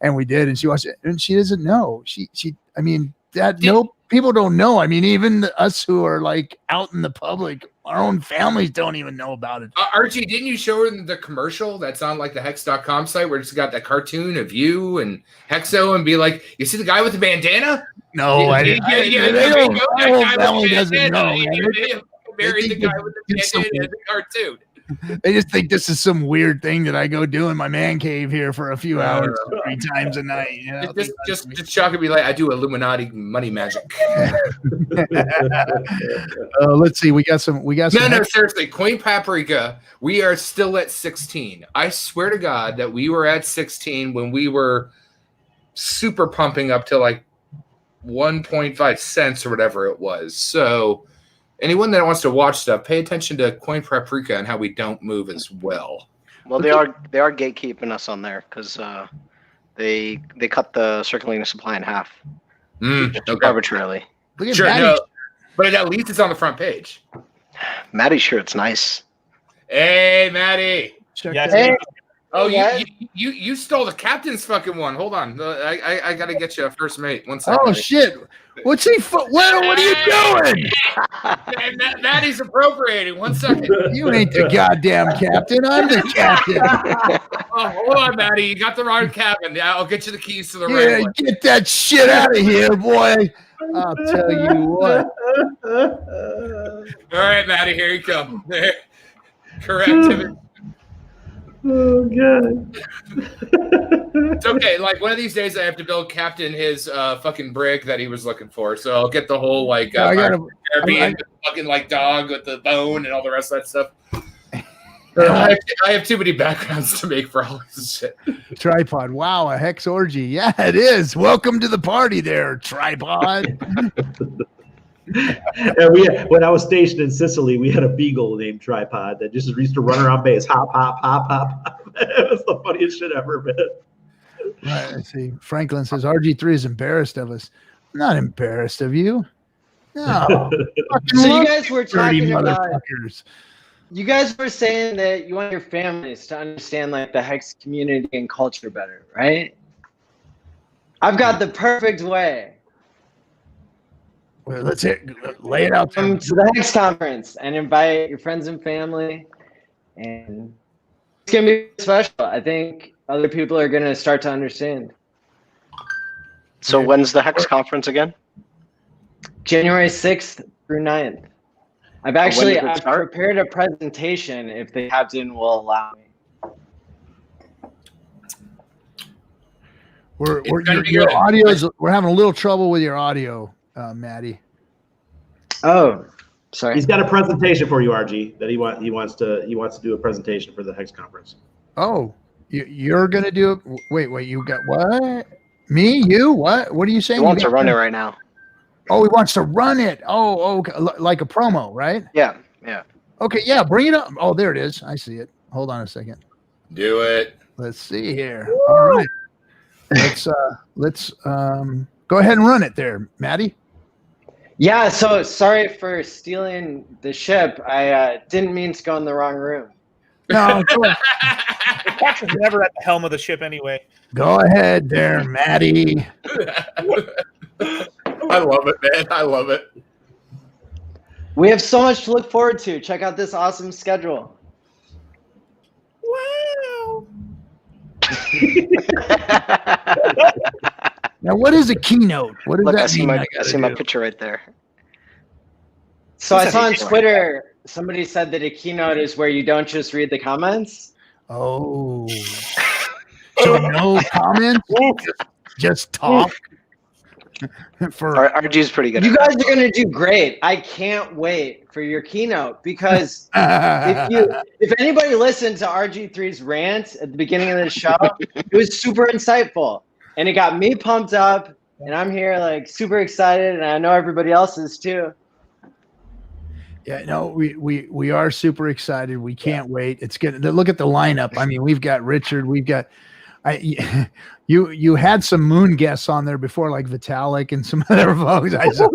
and we did. And she watched it, and she doesn't know. She. I mean, no people don't know. I mean, even us who are like out in the public. Our own families don't even know about it. Archie, didn't you show her the commercial that's on like the Hex.com site where it's got that cartoon of you and Hexo and be like, you see the guy with the bandana? No, I didn't. My whole family doesn't know. Married the guy with the bandana in the cartoon. They just think this is some weird thing that I go do in my man cave here for a few hours 3 times a night. You know? Just Chuck would be like, I do Illuminati money magic. Let's see. We got some. No, seriously. Queen Paprika, we are still at 16. I swear to God that we were at 16 when we were super pumping up to like 1.5 cents or whatever it was. So anyone that wants to watch stuff, pay attention to Coin Paprika and how we don't move as well. Well, they are gatekeeping us on there because they cut the circulating supply in half arbitrarily. Sure, no, but at least it's on the front page. Maddie's shirt's nice. Hey, Maddie. Yes. Hey. Oh, you stole the captain's fucking one. Hold on, I gotta get you a first mate. 1 second. Oh shit! What's he? What are you doing? Maddie's appropriating. 1 second. You ain't the goddamn captain. I'm the captain. Oh, hold on, Maddie. You got the wrong cabin. Yeah, I'll get you the keys to the right one. Get that shit out of here, boy. I'll tell you what. All right, Maddie. Here you come. There. Correct. Oh god. It's okay. Like one of these days, I have to build Captain his fucking brig that he was looking for. So I'll get the whole like fucking like dog with the bone and all the rest of that stuff. I have too many backgrounds to make for all this shit. Tripod. Wow, a hex orgy. Yeah, it is. Welcome to the party, there, tripod. And when I was stationed in Sicily, we had a beagle named Tripod that just used to run around base, hop, hop, hop, hop. It was the funniest shit ever, man. Right, let's see. Franklin says RG3 is embarrassed of us. I'm not embarrassed of you. No. So you guys were talking about. Motherfuckers. You guys were saying that you want your families to understand like the Hex community and culture better, right? I've got the perfect way. Well, let's lay it out. Come to the Hex conference and invite your friends and family, and it's gonna be special. I think other people are gonna start to understand. So when's the Hex conference again? January 6th through 9th. I've prepared a presentation if the captain will allow me. Your audio is. We're having a little trouble with your audio, Maddie. Oh, sorry. He's got a presentation for you, RG. That he wants to do a presentation for the Hex conference. Oh, you're gonna do it? Wait. You got what? Me? You? What? What are you saying? He wants to run it right now. Oh, he wants to run it. Oh, okay. Like a promo, right? Yeah. Okay, yeah, bring it up. Oh, there it is. I see it. Hold on a second. Do it. Let's see here. Woo! All right. Let's go ahead and run it there, Maddie. Yeah, so sorry for stealing the ship. I didn't mean to go in the wrong room. No, the captain's never at the helm of the ship anyway. Go ahead there, Maddie. I love it, man. I love it. We have so much to look forward to. Check out this awesome schedule. Wow. Now, what is a keynote? What does Look, that mean? I see my picture right there. So I saw on Twitter, somebody said that a keynote is where you don't just read the comments. Oh. So no comments, just talk. RG's pretty good. You guys are gonna do great. I can't wait for your keynote because if anybody listened to RG3's rant at the beginning of the show, it was super insightful and it got me pumped up. And I'm here like super excited, and I know everybody else is too. Yeah, no, we are super excited. We can't wait. It's good. Look at the lineup. I mean, we've got Richard. We've got you had some moon guests on there before, like Vitalik and some other folks. I saw.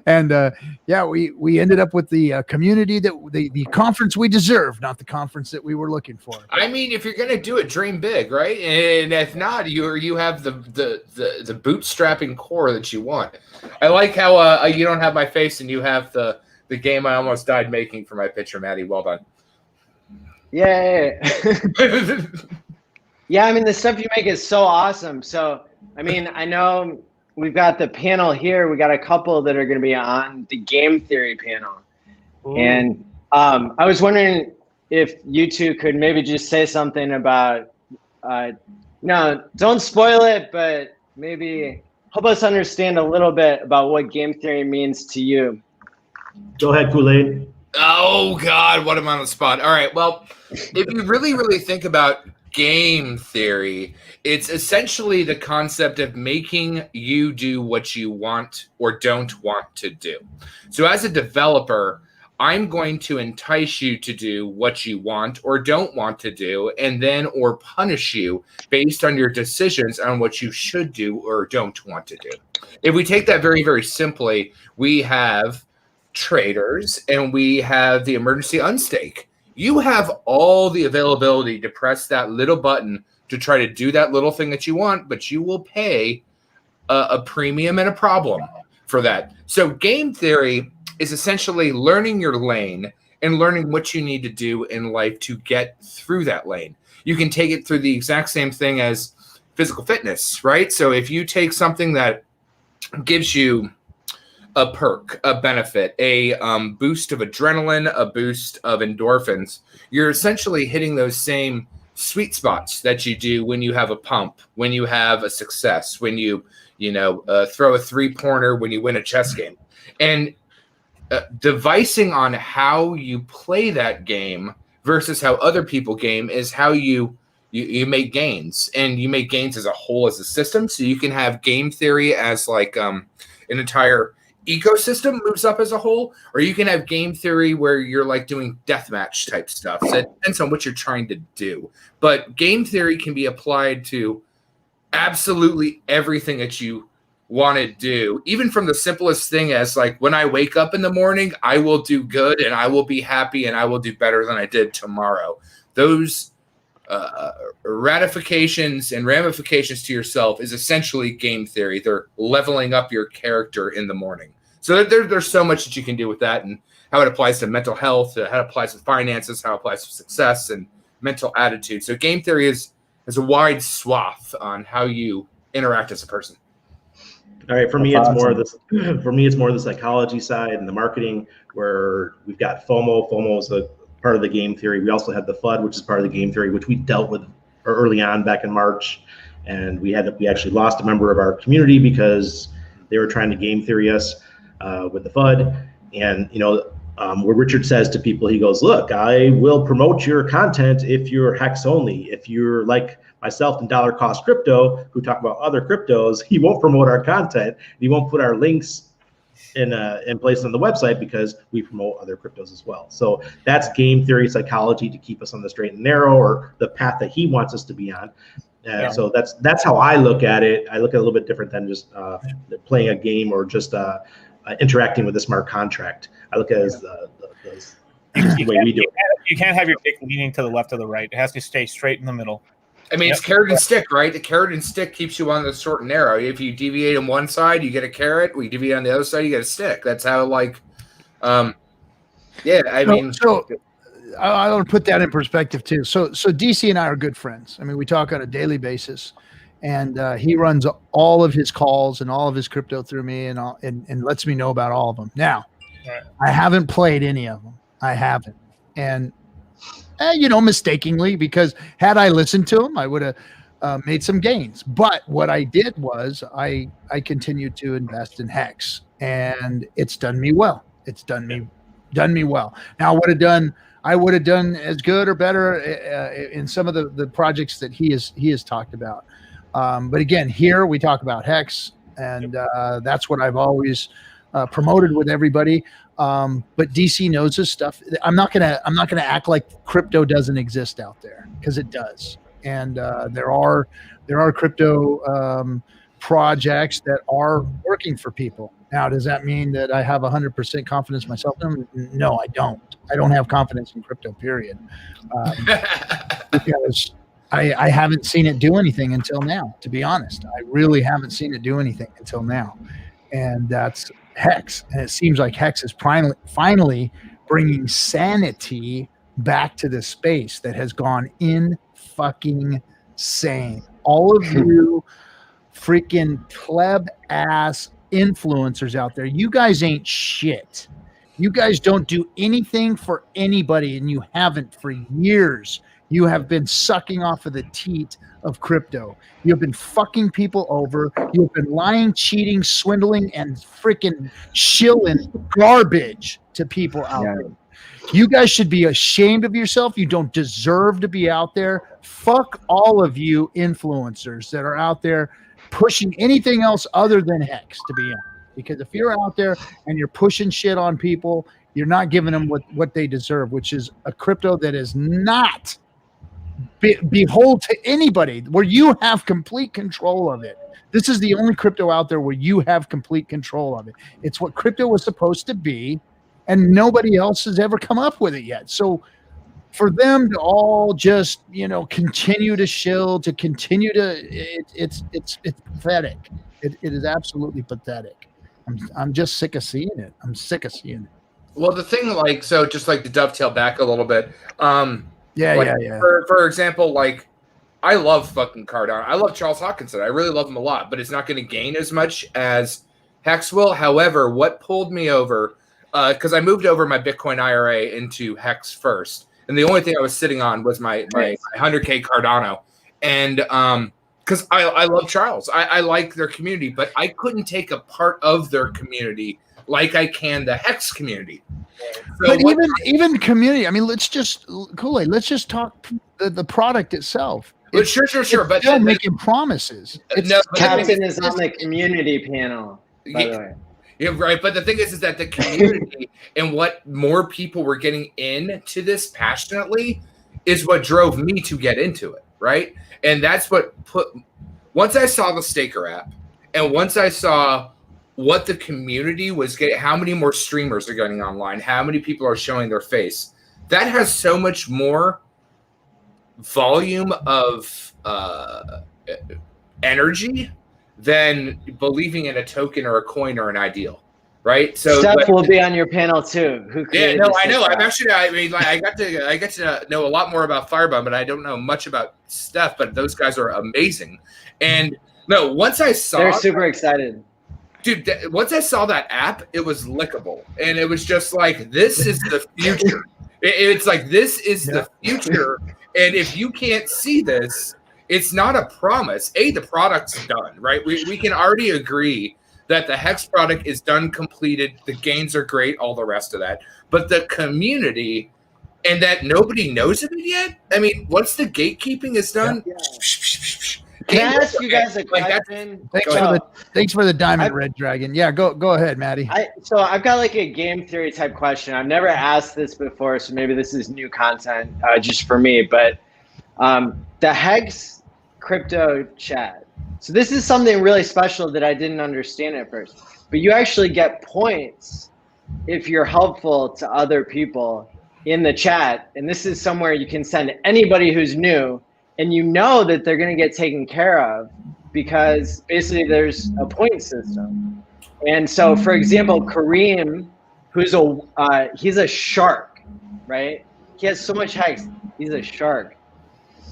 And yeah, we ended up with the community that the conference we deserve, not the conference that we were looking for. I mean, if you're gonna do it, dream big, right? And if not, you have the bootstrapping core that you want. I like how you don't have my face and you have the game I almost died making for my picture, Maddie. Well done. Yeah. Yeah, I mean, the stuff you make is so awesome. So, I mean, I know we've got the panel here. We got a couple that are going to be on the game theory panel. Ooh. And I was wondering if you two could maybe just say something about, no, don't spoil it, but maybe help us understand a little bit about what game theory means to you. Go ahead, Kool-Aid. Oh, God, what am I on the spot? All right, well, if you really, really think about game theory, it's essentially the concept of making you do what you want or don't want to do. So as a developer, I'm going to entice you to do what you want or don't want to do, and then or punish you based on your decisions on what you should do or don't want to do. If we take that very, very simply, we have traders and we have the emergency unstake. You have all the availability to press that little button to try to do that little thing that you want, but you will pay a premium and a problem for that. So game theory is essentially learning your lane and learning what you need to do in life to get through that lane. You can take it through the exact same thing as physical fitness, right? So if you take something that gives you a perk, a benefit, a boost of adrenaline, a boost of endorphins, you're essentially hitting those same sweet spots that you do when you have a pump, when you have a success, when you throw a three-pointer, when you win a chess game. And devising on how you play that game versus how other people game is how you make gains. And you make gains as a whole, as a system. So you can have game theory as like an entire ecosystem moves up as a whole, or you can have game theory where you're like doing deathmatch type stuff. So it depends on what you're trying to do. But game theory can be applied to absolutely everything that you want to do, even from the simplest thing as like, when I wake up in the morning, I will do good and I will be happy and I will do better than I did tomorrow. Those ratifications and ramifications to yourself is essentially game theory. They're leveling up your character in the morning. So there's so much that you can do with that, and how it applies to mental health, how it applies to finances, how it applies to success and mental attitude. So game theory is a wide swath on how you interact as a person. All right, for me, it's more of this. For me, it's more the psychology side and the marketing, where we've got FOMO. FOMO is a part of the game theory. We also have the FUD, which is part of the game theory, which we dealt with early on back in March, and we actually lost a member of our community because they were trying to game theory us with the FUD. And where Richard says to people, he goes, "Look, I will promote your content if you're Hex only. If you're like myself and Dollar Cost Crypto, who talk about other cryptos, he won't promote our content. He won't put our links in place on the website because we promote other cryptos as well." So that's game theory psychology to keep us on the straight and narrow, or the path that he wants us to be on. So that's how I look at it. I look at it a little bit different than just playing a game or just interacting with a smart contract. I look at it as the way we do it. You can't have your dick leaning to the left or the right. It has to stay straight in the middle. I mean, it's carrot and stick, right? The carrot and stick keeps you on the short and narrow. If you deviate on one side, you get a carrot. We deviate on the other side, you get a stick. That's how, like, I mean. So I'll put that in perspective too. So DC and I are good friends. I mean, we talk on a daily basis, and he runs all of his calls and all of his crypto through me, and lets me know about all of them. Now, I haven't played any of them. I haven't, and mistakenly, because had I listened to him, I would have made some gains. But what I did was I continued to invest in Hex, and it's done me well. It's done me well. Now I would have done as good or better in some of the projects that he has talked about. But again, here we talk about Hex, and that's what I've always promoted with everybody. But DC knows this stuff. I'm not gonna act like crypto doesn't exist out there, because it does. And there are crypto projects that are working for people. Now, does that mean that I have 100% confidence myself? No, I don't. I don't have confidence in crypto, period. Because I haven't seen it do anything until now, to be honest. I really haven't seen it do anything until now. And that's Hex. And it seems like Hex is finally bringing sanity back to this space that has gone in fucking sane. All of you freaking pleb ass influencers out there, you guys ain't shit. You guys don't do anything for anybody, and you haven't for years. You have been sucking off of the teat of crypto. You've been fucking people over. You've been lying, cheating, swindling, and freaking shilling garbage to people out there. You guys should be ashamed of yourself. You don't deserve to be out there. Fuck all of you influencers that are out there pushing anything else other than Hex, to be honest. Because if you're out there and you're pushing shit on people, you're not giving them what they deserve, which is a crypto that is not behold to anybody, where you have complete control of it. This is the only crypto out there where you have complete control of it. It's what crypto was supposed to be, and nobody else has ever come up with it yet. So for them to all just, continue to shill, to continue to, it's pathetic. It is absolutely pathetic. I'm just sick of seeing it. Well, the thing, so just to dovetail back a little bit. Yeah. For example, I love fucking Cardano. I love Charles Hoskinson. I really love him a lot, but it's not going to gain as much as Hex will. However, what pulled me over, because I moved over my Bitcoin IRA into Hex first, and the only thing I was sitting on was my 100K Cardano. And because I love Charles. I like their community, but I couldn't take a part of their community like I can the Hex community. So but even community, I mean, let's just talk the product itself. Sure. But still making promises. Captain is on the community panel, by the way. Yeah, right. But the thing is that the community and what more people were getting into this passionately is what drove me to get into it, right? And that's what once I saw the Staker app, and once I saw what the community was getting, how many more streamers are getting online, how many people are showing their face, that has so much more volume of energy than believing in a token or a coin or an ideal, right? So Steph will be on your panel too. I know. I got to know a lot more about Firebomb, but I don't know much about Steph. But those guys are amazing. And once I saw, they're super excited. Dude, once I saw that app, it was lickable, and it was just like, this is the future. It's like, this is the future, and if you can't see this, it's not a promise. The product's done, right? We can already agree that the Hex product is done, completed. The gains are great, all the rest of that. But the community, and that nobody knows of it yet. I mean, once the gatekeeping is done. Yeah. Can I ask you guys a question? Thanks for the diamond, Red Dragon. Yeah, go ahead, Maddie. So I've got a game theory type question. I've never asked this before, so maybe this is new content just for me. But the Hex crypto chat. So this is something really special that I didn't understand at first. But you actually get points if you're helpful to other people in the chat. And this is somewhere you can send anybody who's new, and you know that they're going to get taken care of because basically there's a point system. And so, for example, Kareem, who's he's a shark, right? He has so much Hex, he's a shark.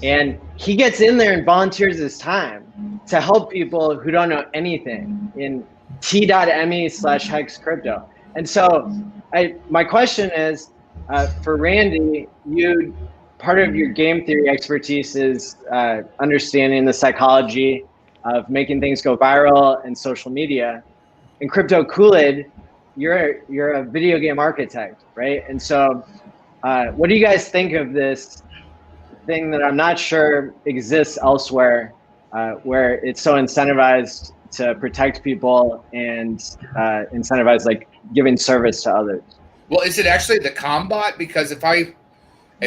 And he gets in there and volunteers his time to help people who don't know anything in t.me/Hex crypto. And so my question is, for Randy, you part of your game theory expertise is understanding the psychology of making things go viral and social media. In Crypto Kool-Aid, you're a video game architect, right? And so what do you guys think of this thing that I'm not sure exists elsewhere, where it's so incentivized to protect people and incentivized like giving service to others? Well, is it actually the Combot? Because I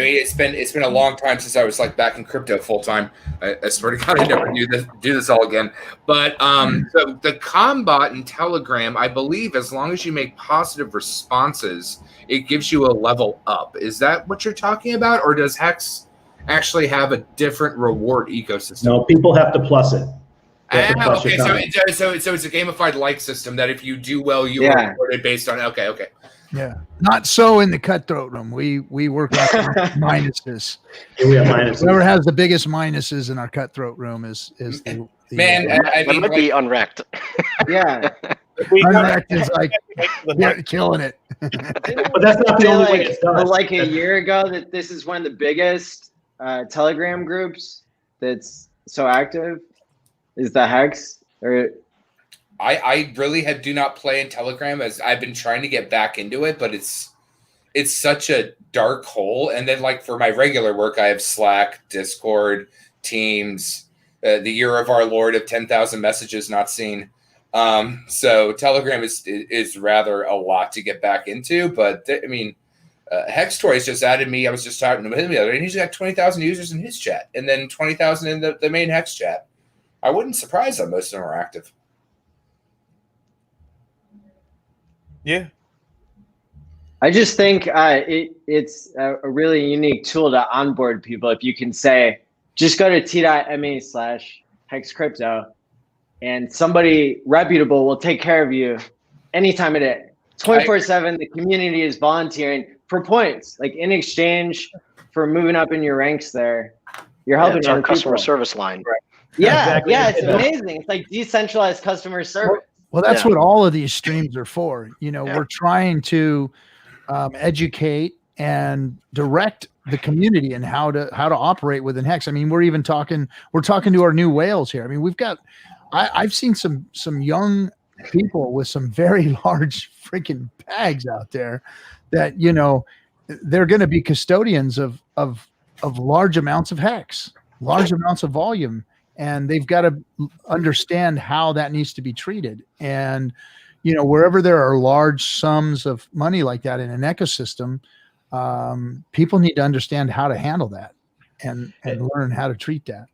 mean, it's been a long time since I was like back in crypto full time. I swear to God, I never do this all again. But so the Combot in Telegram, I believe, as long as you make positive responses, it gives you a level up. Is that what you're talking about, or does Hex actually have a different reward ecosystem? No, people have to plus it. Okay, so it's a gamified like system that if you do well, you are rewarded based on. Okay. Yeah, not so in the Cutthroat room. We work on minuses. Yeah, we have minuses. Whoever has the biggest minuses in our Cutthroat room is the man. That might be unwrecked. Yeah, unwrecked is like killing it. But that's not the only way it's done. Like a year ago, that this is one of the biggest Telegram groups that's so active. Is the Hex or? I really do not play in Telegram, as I've been trying to get back into it, but it's such a dark hole. And then like for my regular work, I have Slack, Discord, Teams, the year of our Lord of 10,000 messages not seen. So Telegram is rather a lot to get back into, but I mean, Hex Toys just added me. I was just talking to him the other day, and he's got 20,000 users in his chat, and then 20,000 in the main Hex chat. I wouldn't surprise that most of them are active. Yeah. I just think it's a really unique tool to onboard people. If you can say, just go to t.me/hexcrypto and somebody reputable will take care of you any time of day. 24/7, the community is volunteering for points, like in exchange for moving up in your ranks there. You're helping it's our other customer people. Service line. Right. Yeah, exactly. yeah, it's amazing. It's like decentralized customer service. Well, that's what all of these streams are for. You know, we're trying to educate and direct the community and how to operate within Hex. I mean, we're talking to our new whales here. I mean, I've seen some young people with some very large freaking bags out there that, you know, they're going to be custodians of large amounts of Hex, large amounts of volume. And they've got to understand how that needs to be treated. And, you know, wherever there are large sums of money like that in an ecosystem, people need to understand how to handle that and learn how to treat that.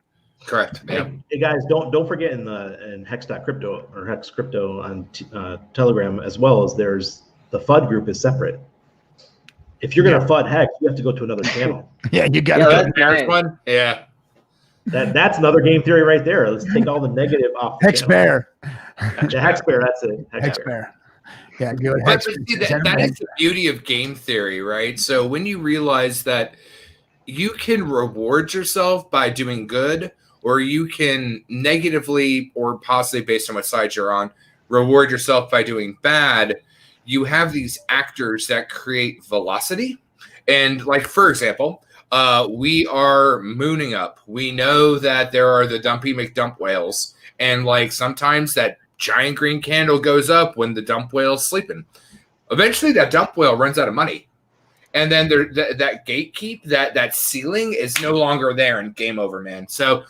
Correct. Yeah. Hey guys, don't forget in Hex.crypto or Hex Crypto on Telegram, as well as there's the FUD group is separate. If you're going to FUD Hex, you have to go to another channel. Yeah, you got to go. One. Yeah. That's another game theory right there. Let's take all the negative off. Hex Bear. The Hex Bear, that's it. Hex Bear. Yeah, good. That is the beauty of game theory, right? So when you realize that you can reward yourself by doing good, or you can negatively or positively, based on what side you're on, reward yourself by doing bad, you have these actors that create velocity. And like, for example, we are mooning up. We know that there are the Dumpy McDump whales, and like sometimes that giant green candle goes up when the dump whale's sleeping. Eventually, that dump whale runs out of money, and then that gatekeep, that ceiling is no longer there, and game over, man. So,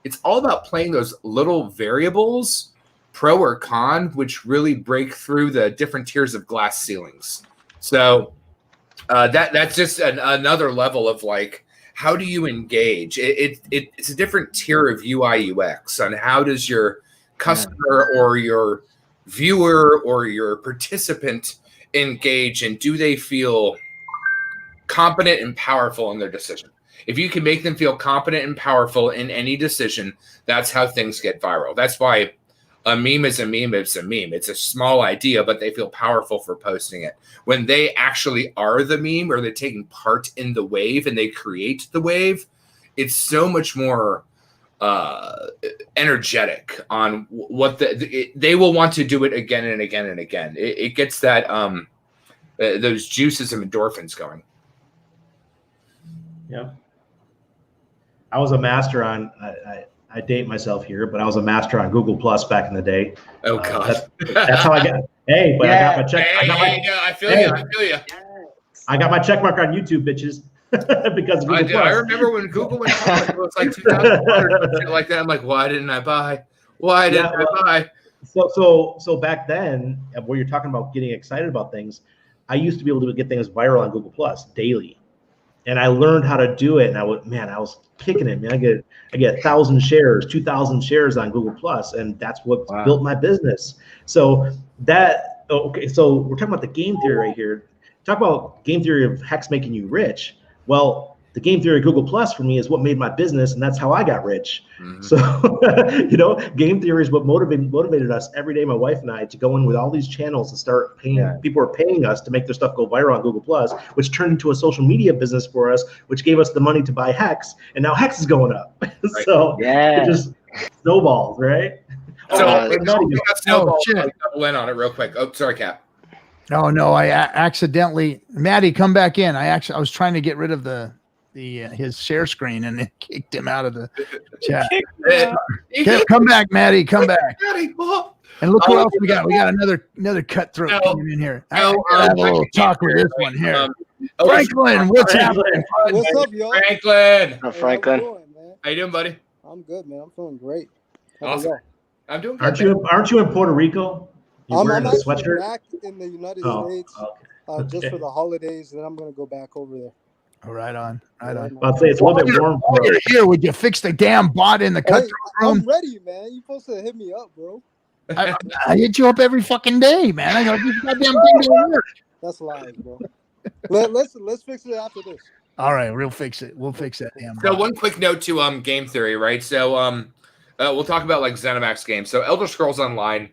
it's all about playing those little variables, pro or con, which really break through the different tiers of glass ceilings. So. That's just another level of like, how do you engage? It's a different tier of UI UX on how does your customer or your viewer or your participant engage, and do they feel competent and powerful in their decision? If you can make them feel competent and powerful in any decision, that's how things get viral. That's why a meme is a meme. It's a meme. It's a small idea, but they feel powerful for posting it. When they actually are the meme, or they're taking part in the wave and they create the wave, it's so much more energetic on what they will want to do it again and again and again. It gets that those juices and endorphins going. Yeah. I was a master on. I date myself here, but I was a master on Google Plus back in the day. Oh God. That's how I got. Hey, but I got my check. I feel you. I got my check mark on YouTube, bitches. Because of Google Plus. I remember when Google went public, it was like 2000 or something like that. I'm like, why didn't I buy? Why didn't I buy? So back then, where you're talking about getting excited about things, I used to be able to get things viral on Google Plus daily, and I learned how to do it. And I was kicking it, man. I get 1,000 shares, 2,000 shares on Google Plus, and that's what built my business. So so we're talking about the game theory right here. Talk about game theory of Hex making you rich. Well, the game theory of Google Plus for me is what made my business, and that's how I got rich. Mm-hmm. So, game theory is what motivated us every day, my wife and I, to go in with all these channels and start paying. Yeah. People are paying us to make their stuff go viral on Google Plus, which turned into a social media business for us, which gave us the money to buy Hex, and now Hex is going up. Right. So it just snowballs, right? Double in on it real quick. Oh, sorry, Cap. No, I accidentally, Maddie, come back in. I was trying to get rid of his share screen and it kicked him out of the chat. Come back, Maddie. Come back. And look who else we got. We got another cutthroat coming in here. I have a little talk with this one here. Franklin, what's happening? What's up, y'all? Franklin. Franklin. How you doing, buddy? I'm good, man. I'm feeling great. Awesome. I'm doing good. Aren't you in Puerto Rico? I'm actually back in the United States just for the holidays. Then I'm going to go back over there. Oh, right on. I'll say it's a little bit warm. While you're here, would you fix the damn bot in the cutthroat room? I'm ready, man. You're supposed to hit me up, bro. I hit you up every fucking day, man. I got this goddamn thing to work. That's lies, bro. Let's fix it after this. All right, we'll fix it. We'll fix that damn bot. So one quick note to game theory, right? So we'll talk about like ZeniMax games. So Elder Scrolls Online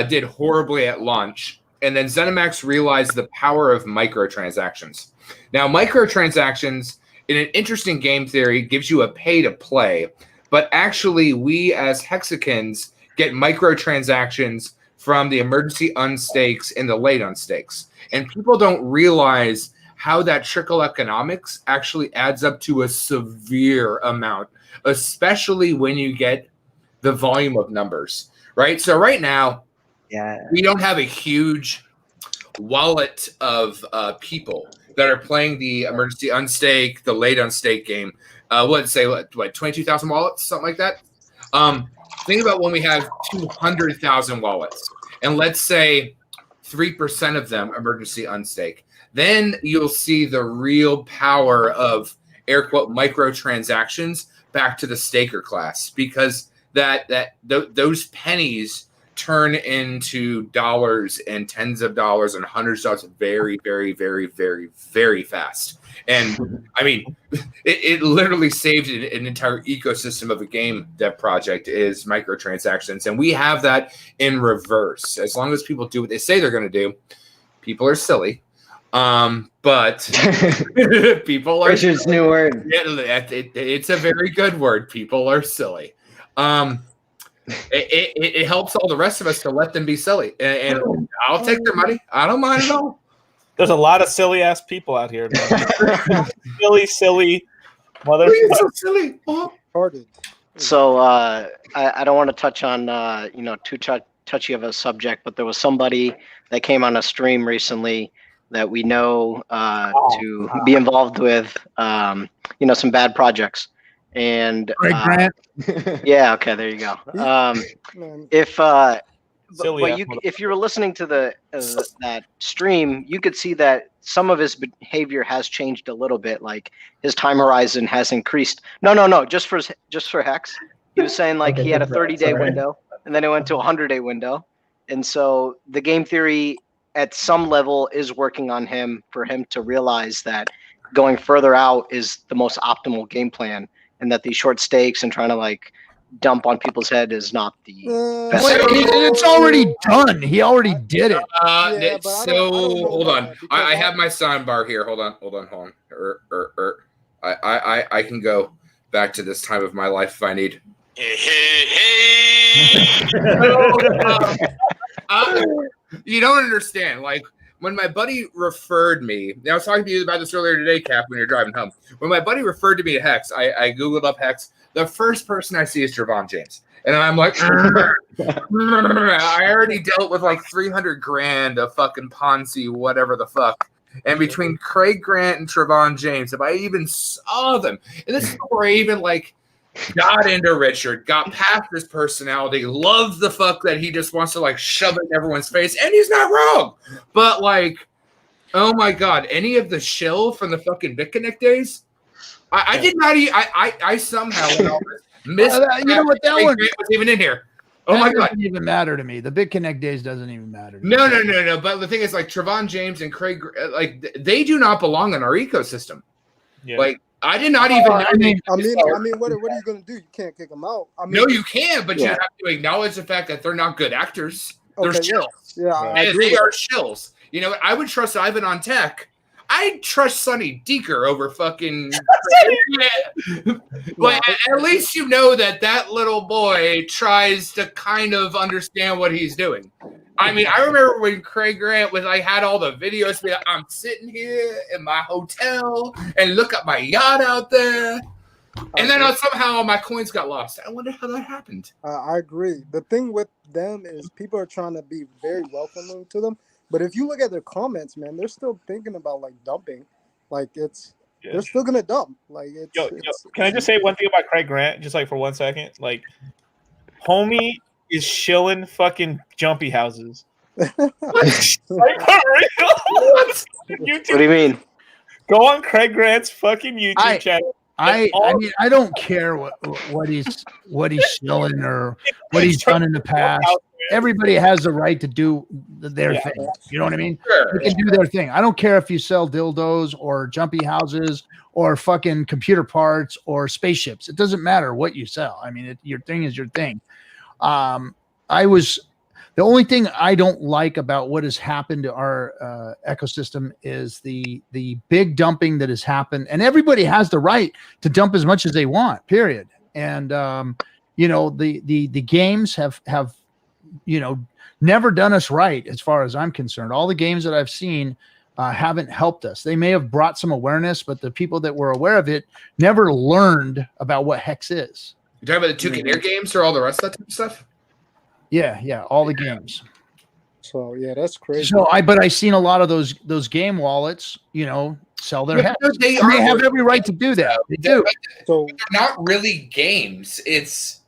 did horribly at launch, and then ZeniMax realized the power of microtransactions. Now, microtransactions, in an interesting game theory, gives you a pay-to-play, but actually we as Hexicans get microtransactions from the emergency unstakes and the late unstakes. And people don't realize how that trickle economics actually adds up to a severe amount, especially when you get the volume of numbers, right? So right now, we don't have a huge wallet of people that are playing the emergency unstake, the late unstake game. Let's say 22,000 wallets, something like that. Think about when we have 200,000 wallets, and let's say 3% of them emergency unstake. Then you'll see the real power of air quote microtransactions back to the staker class, because those pennies turn into dollars and tens of dollars and hundreds of dollars very, very, very, very, very fast. And I mean, it literally saved an entire ecosystem of a game dev project is microtransactions. And we have that in reverse. As long as people do what they say they're going to do, people are silly. But people are Richard's new word. It's a very good word. People are silly. It helps all the rest of us to let them be silly, and I'll take their money. I don't mind at all. There's a lot of silly ass people out here, man. silly mother. So silly. So I don't want to touch on too touchy of a subject, but there was somebody that came on a stream recently that we know to be involved with some bad projects. And yeah, okay, there you go. If you were listening to that stream, you could see that some of his behavior has changed a little bit. Like his time horizon has increased. No, just for Hex. He was saying like he had a 30-day window, and then it went to a 100-day window. And so the game theory at some level is working on him for him to realize that going further out is the most optimal game plan. And that these short stakes and trying to like dump on people's head is not the best. It's already done. He already did it. Hold on. I have my soundbar here. Hold on. I can go back to this time of my life if I need. You don't understand. Like when my buddy referred me, I was talking to you about this earlier today, Cap, when you're driving home. When my buddy referred to me to Hex, I Googled up Hex. The first person I see is Trevon James. And I'm like, I already dealt with like 300 grand of fucking Ponzi, whatever the fuck. And between Craig Grant and Trevon James, if I even saw them, and this is where I even like got into Richard, got past his personality, loved the fuck that he just wants to like shove it in everyone's face, and he's not wrong. But like, oh my god, any of the shill from the fucking BitConnect days, I did not. I somehow missed. You know what, that one was even in here. Oh my god, doesn't even matter to me. The BitConnect days doesn't even matter to me. No. But the thing is, like Trevon James and Craig, like they do not belong in our ecosystem. Yeah. Like. I did not even. I mean, what are you going to do? You can't kick them out. I mean, no, you can, but you have to acknowledge the fact that they're not good actors. They're shills. Yeah, and they are shills. You know, I would trust Ivan on tech. I'd trust Sonny Deeker over fucking. But at least you know that little boy tries to kind of understand what he's doing. I mean, I remember when Craig Grant was like had all the videos. Like, I'm sitting here in my hotel and look at my yacht out there, and then somehow my coins got lost. I wonder how that happened. I agree. The thing with them is people are trying to be very welcoming to them, but if you look at their comments, man, they're still thinking about like dumping. Like they're still gonna dump. Like can I just say one thing about Craig Grant, just like for 1 second, like homie is shilling fucking jumpy houses. Like, for real? What do you mean? Go on Craig Grant's fucking YouTube channel. I mean, I don't care what he's shilling or what he's done in the past. Everybody has the right to do their thing. You know what I mean? Sure. They can do their thing. I don't care if you sell dildos or jumpy houses or fucking computer parts or spaceships. It doesn't matter what you sell. I mean, your thing is your thing. The only thing I don't like about what has happened to our ecosystem is the big dumping that has happened, and everybody has the right to dump as much as they want, period. And you know, the games have you know, never done us right as far as I'm concerned. All the games that I've seen haven't helped us. They may have brought some awareness, but the people that were aware of it never learned about what Hex is. You talking about the 2K Air games or all the rest of that type of stuff? Yeah, all the games. So yeah, that's crazy. So I seen a lot of those game wallets, you know, sell their heads. They have every right to do that. They do. So they're not really games. It's,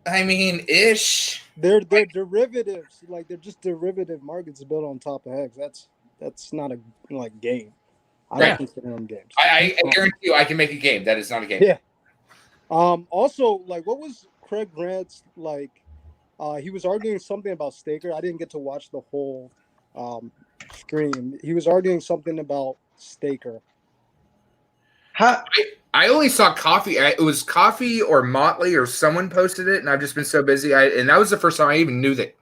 I mean, ish. They're derivatives. Like they're just derivative markets built on top of Hex. That's not a like game. I don't consider them games. I guarantee you, I can make a game. That is not a game. Yeah. Also, like, what was Craig Grant's like? He was arguing something about Staker. I didn't get to watch the whole stream. He was arguing something about Staker. I only saw Coffee. It was Coffee or Motley or someone posted it, and I've just been so busy. And that was the first time I even knew that.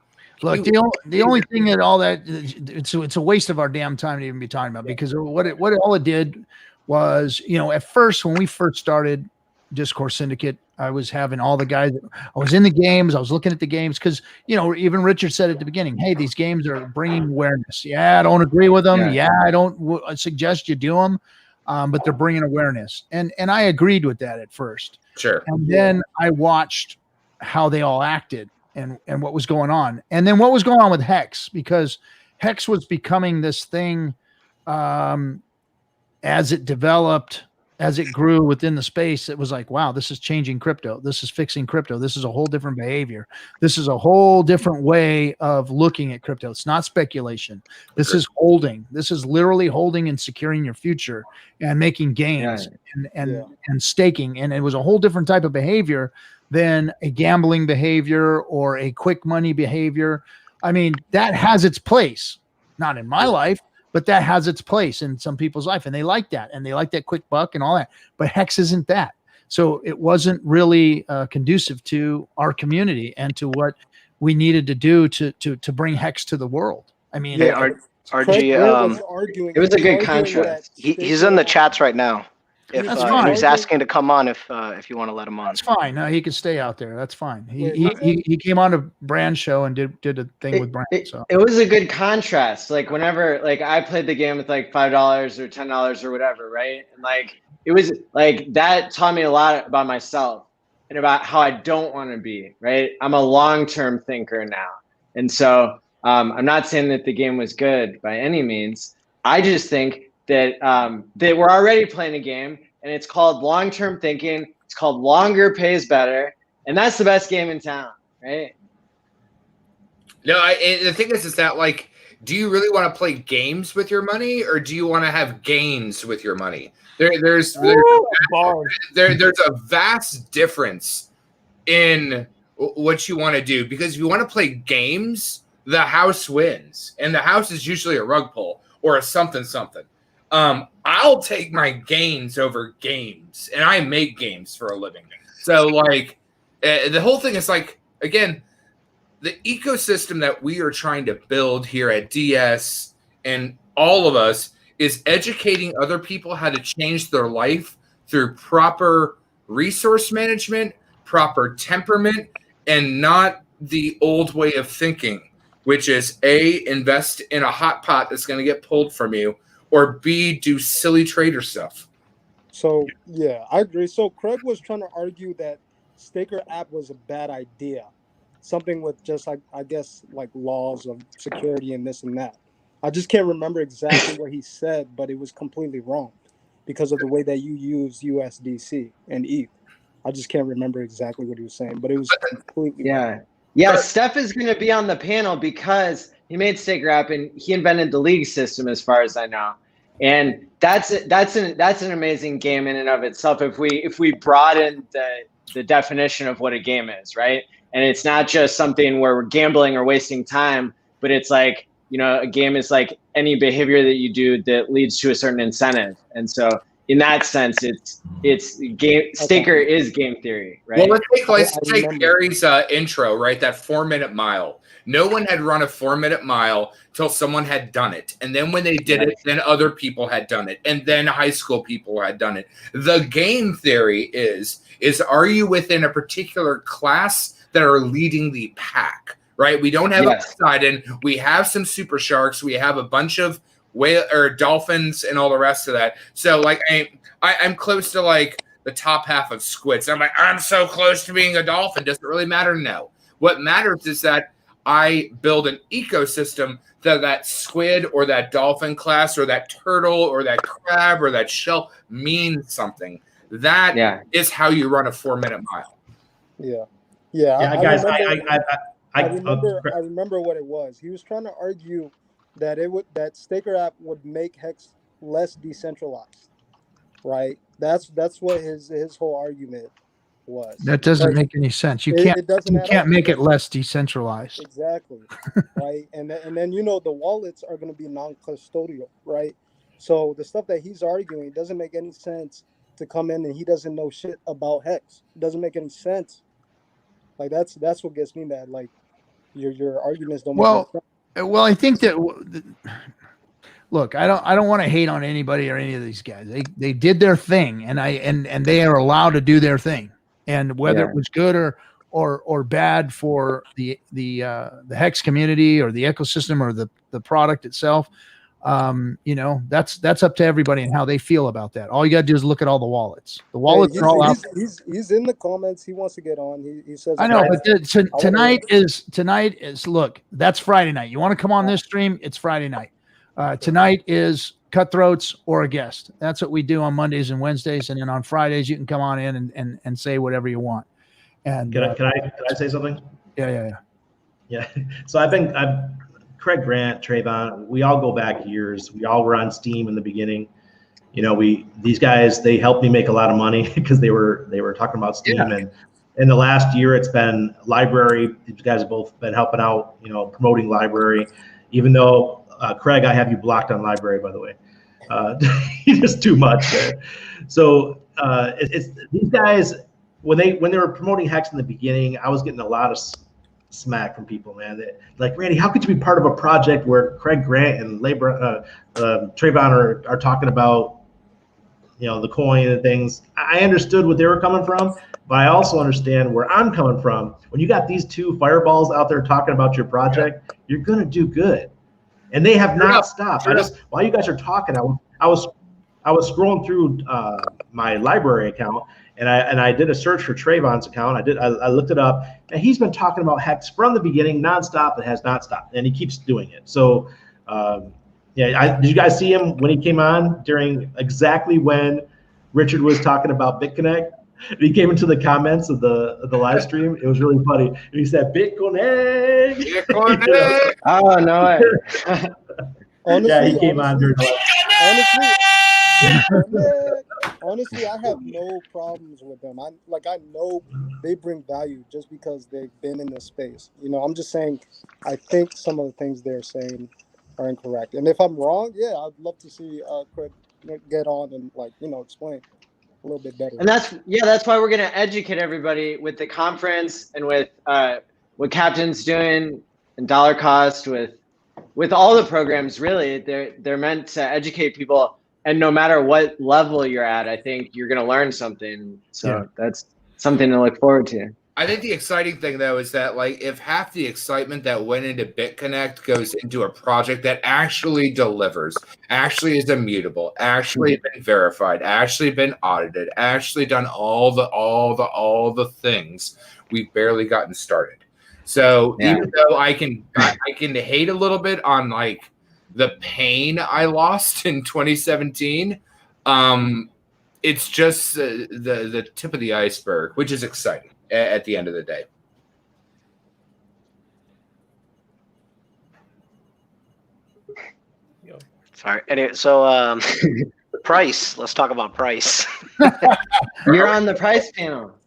Look, the only thing that all that it's a waste of our damn time to even be talking about, because what all it did was, you know, at first when we first started Discourse Syndicate, I was having all the guys. I was in the games. I was looking at the games because, you know, even Richard said at the beginning, "Hey, these games are bringing awareness." Yeah, I don't agree with them. Yeah, I don't suggest you do them, but they're bringing awareness, and I agreed with that at first. Sure. And then I watched how they all acted and what was going on, and then what was going on with Hex, because Hex was becoming this thing as it developed. As it grew within the space, it was like, wow, this is changing crypto. This is fixing crypto. This is a whole different behavior. This is a whole different way of looking at crypto. It's not speculation. This is holding. This is literally holding and securing your future and making gains and staking. And it was a whole different type of behavior than a gambling behavior or a quick money behavior. I mean, that has its place, not in my life, but that has its place in some people's life, and they like that, and they like that quick buck and all that. But Hex isn't that, so it wasn't really conducive to our community and to what we needed to do to bring Hex to the world. I mean, RG, it was a good contract. He's in the chats right now. If he's asking to come on, if you want to let him on, that's fine. He can stay out there. That's fine. He came on a Brand show and did a thing with Brand. So it was a good contrast. Like whenever like I played the game with like $5 or $10 or whatever, right? And like it was like that taught me a lot about myself and about how I don't want to be. Right? I'm a long-term thinker now, and so I'm not saying that the game was good by any means. I just think that that we're already playing a game, and it's called long-term thinking. It's called longer pays better, and that's the best game in town, right? No, the thing is that like, do you really want to play games with your money, or do you want to have gains with your money? There's a vast difference in what you want to do, because if you want to play games, the house wins, and the house is usually a rug pull or a something. I'll take my gains over games, and I make games for a living. So like the whole thing is like, again, the ecosystem that we are trying to build here at DS and all of us is educating other people how to change their life through proper resource management, proper temperament, and not the old way of thinking, which is A, invest in a hot pot that's going to get pulled from you, or B, do silly trader stuff. So, yeah, I agree. So Craig was trying to argue that Staker app was a bad idea. Something with just like, I guess, like laws of security and this and that. I just can't remember exactly what he said, but it was completely wrong because of the way that you use USDC and ETH. I just can't remember exactly what he was saying, but it was completely wrong. Yeah, Steph is going to be on the panel because he made Staker app and he invented the league system, as far as I know. And that's an amazing game in and of itself. If we broaden the definition of what a game is, right? And it's not just something where we're gambling or wasting time, but it's like, you know, a game is like any behavior that you do that leads to a certain incentive. And so in that sense, it's game. Staker is game theory, right? Well, let's take Gary's intro, right? That 4-minute mile. No one had run a 4-minute mile till someone had done it. And then when they did it, then other people had done it. And then high school people had done it. The game theory is are you within a particular class that are leading the pack, right? We don't have a Poseidon. We have some super sharks. We have a bunch of whale or dolphins and all the rest of that. So like I'm close to like the top half of squids. I'm like, I'm so close to being a dolphin. Does it really matter? No. What matters is that I build an ecosystem that squid or that dolphin class or that turtle or that crab or that shell means something. That is how you run a 4-minute mile. I remember what it was. He was trying to argue that Staker app would make Hex less decentralized, right? That's what his whole argument was. That doesn't make any sense. You can't make it less decentralized. Exactly, right? And then you know the wallets are going to be non-custodial, right? So the stuff that he's arguing doesn't make any sense to come in and he doesn't know shit about Hex. It doesn't make any sense. Like that's what gets me mad. Like your arguments don't make any sense. Well, I think that look, I don't want to hate on anybody or any of these guys. They did their thing, and they are allowed to do their thing. And whether it was good or bad for the Hex community or the ecosystem or the product itself, you know, that's up to everybody and how they feel about that. All you got to do is look at all the wallets. The wallets are all out. He's in the comments. He wants to get on. He says. I know, but tonight is look. That's Friday night. You want to come on this stream? It's Friday night. Tonight is Cutthroats or a guest. That's what we do on Mondays and Wednesdays, and then on Fridays you can come on in and say whatever you want. And can I say something? Yeah. So I've Craig Grant, Trayvon, we all go back years. We all were on Steam in the beginning. You know, these guys, they helped me make a lot of money because they were talking about Steam. And in the last year, it's been Library. These guys have both been helping out, you know, promoting Library. Even though Craig, I have you blocked on Library, by the way. Just too much there. So it's these guys when they were promoting Hex in the beginning, I was getting a lot of smack from people, man. Like, Randy, how could you be part of a project where Craig Grant and Trayvon are talking about the coin and things. I understood what they were coming from, but I also understand where I'm coming from. When you got these two fireballs out there talking about your project, you're gonna do good, and they have not stopped. While you guys are talking, I was scrolling through my library account, and I did a search for Trayvon's account. I looked it up, and he's been talking about Hex from the beginning, nonstop. It has not stopped, and he keeps doing it. So. Did you guys see him when he came on during exactly when Richard was talking about BitConnect? And he came into the comments of the live stream. It was really funny. And he said, BitConnect. Oh, no way. Honestly, he came on during the honestly, I have no problems with them. I know they bring value just because they've been in this space. I'm just saying, I think some of the things they're saying are incorrect. And if I'm wrong, I'd love to see Craig get on and explain a little bit better. And that's why we're gonna educate everybody with the conference and with what Captain's doing and dollar cost with all the programs. Really, they're meant to educate people, and no matter what level you're at, I think you're gonna learn something. So that's something to look forward to. I think the exciting thing, though, is that if half the excitement that went into BitConnect goes into a project that actually delivers, actually is immutable, actually been verified, actually been audited, actually done all the things, we've barely gotten started. So even though I can hate a little bit on the pain I lost in 2017, it's just the tip of the iceberg, which is exciting at the end of the day. Sorry. Anyway, so price. Let's talk about price. You're on the price panel.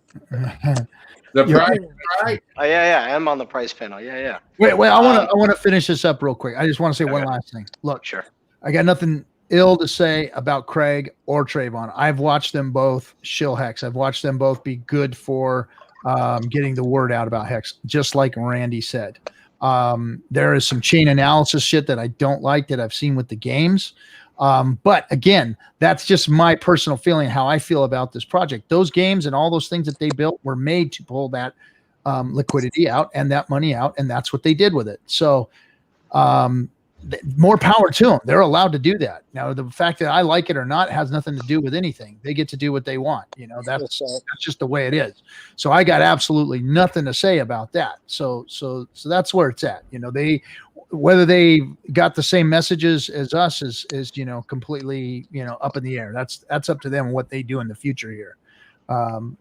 The price, right? Oh yeah, I am on the price panel. Yeah. Wait. I want to finish this up real quick. I just want to say one last thing. Look, sure. I got nothing ill to say about Craig or Trayvon. I've watched them both shill Hex. I've watched them both be good for getting the word out about Hex, just like Randy said. There is some chain analysis shit that I don't like that I've seen with the games. But again, that's just my personal feeling, how I feel about this project. Those games and all those things that they built were made to pull that liquidity out and that money out, and that's what they did with it. So more power to them. They're allowed to do that. Now, the fact that I like it or not has nothing to do with anything. They get to do what they want. That's just the way it is. So I got absolutely nothing to say about that. So that's where it's at. Whether they got the same messages as us is completely up in the air. That's up to them what they do in the future here.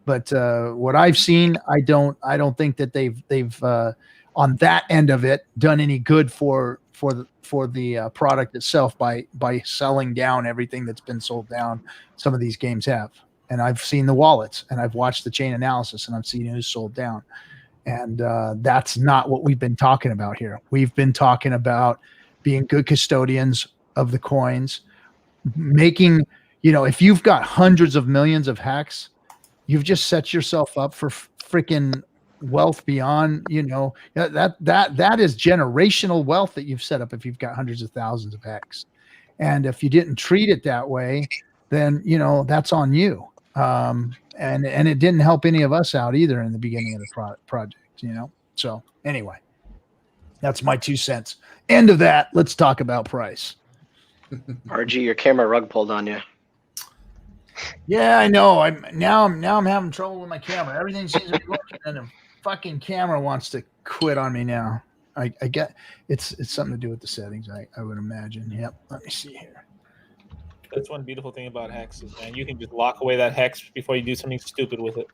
But what I've seen, I don't think that they've on that end of it done any good for the product itself by selling down everything that's been sold down. Some of these games have, and I've seen the wallets, and I've watched the chain analysis, and I've seen who's sold down. And that's not what we've been talking about here. We've been talking about being good custodians of the coins, making, if you've got hundreds of millions of Hex, you've just set yourself up for freaking wealth beyond, that is generational wealth that you've set up if you've got hundreds of thousands of Hex. And if you didn't treat it that way, then, that's on you. And it didn't help any of us out either in the beginning of the project, So anyway, that's my 2 cents. End of that. Let's talk about price. RG, your camera rug pulled on you. Yeah, I know. I'm having trouble with my camera. Everything seems to be working, and the fucking camera wants to quit on me now. I get it's something to do with the settings, I would imagine. Yep. Let me see here. That's one beautiful thing about Hex is, man, you can just lock away that Hex before you do something stupid with it.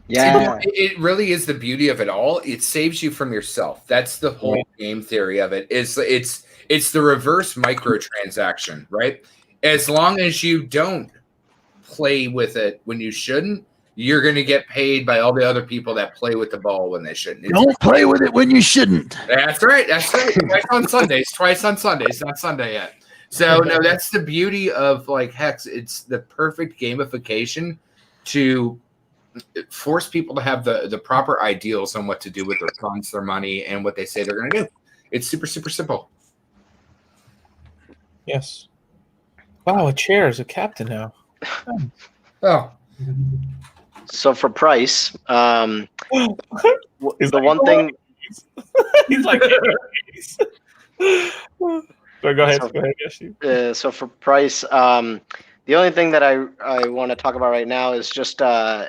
Yeah, it really is the beauty of it all. It saves you from yourself. That's the whole game theory of it. It's the reverse microtransaction, right? As long as you don't play with it when you shouldn't, you're going to get paid by all the other people that play with the ball when they shouldn't. Don't play with it when you shouldn't. That's right. Twice on Sundays. Not Sunday yet. So no, that's the beauty of Hex. It's the perfect gamification to force people to have the proper ideals on what to do with their funds, their money, and what they say they're going to do. It's super, super simple. Yes. Wow, a chair is a captain now. Oh. So for price, the like, one thing. He's like, go ahead. So for price, the only thing that I want to talk about right now is just I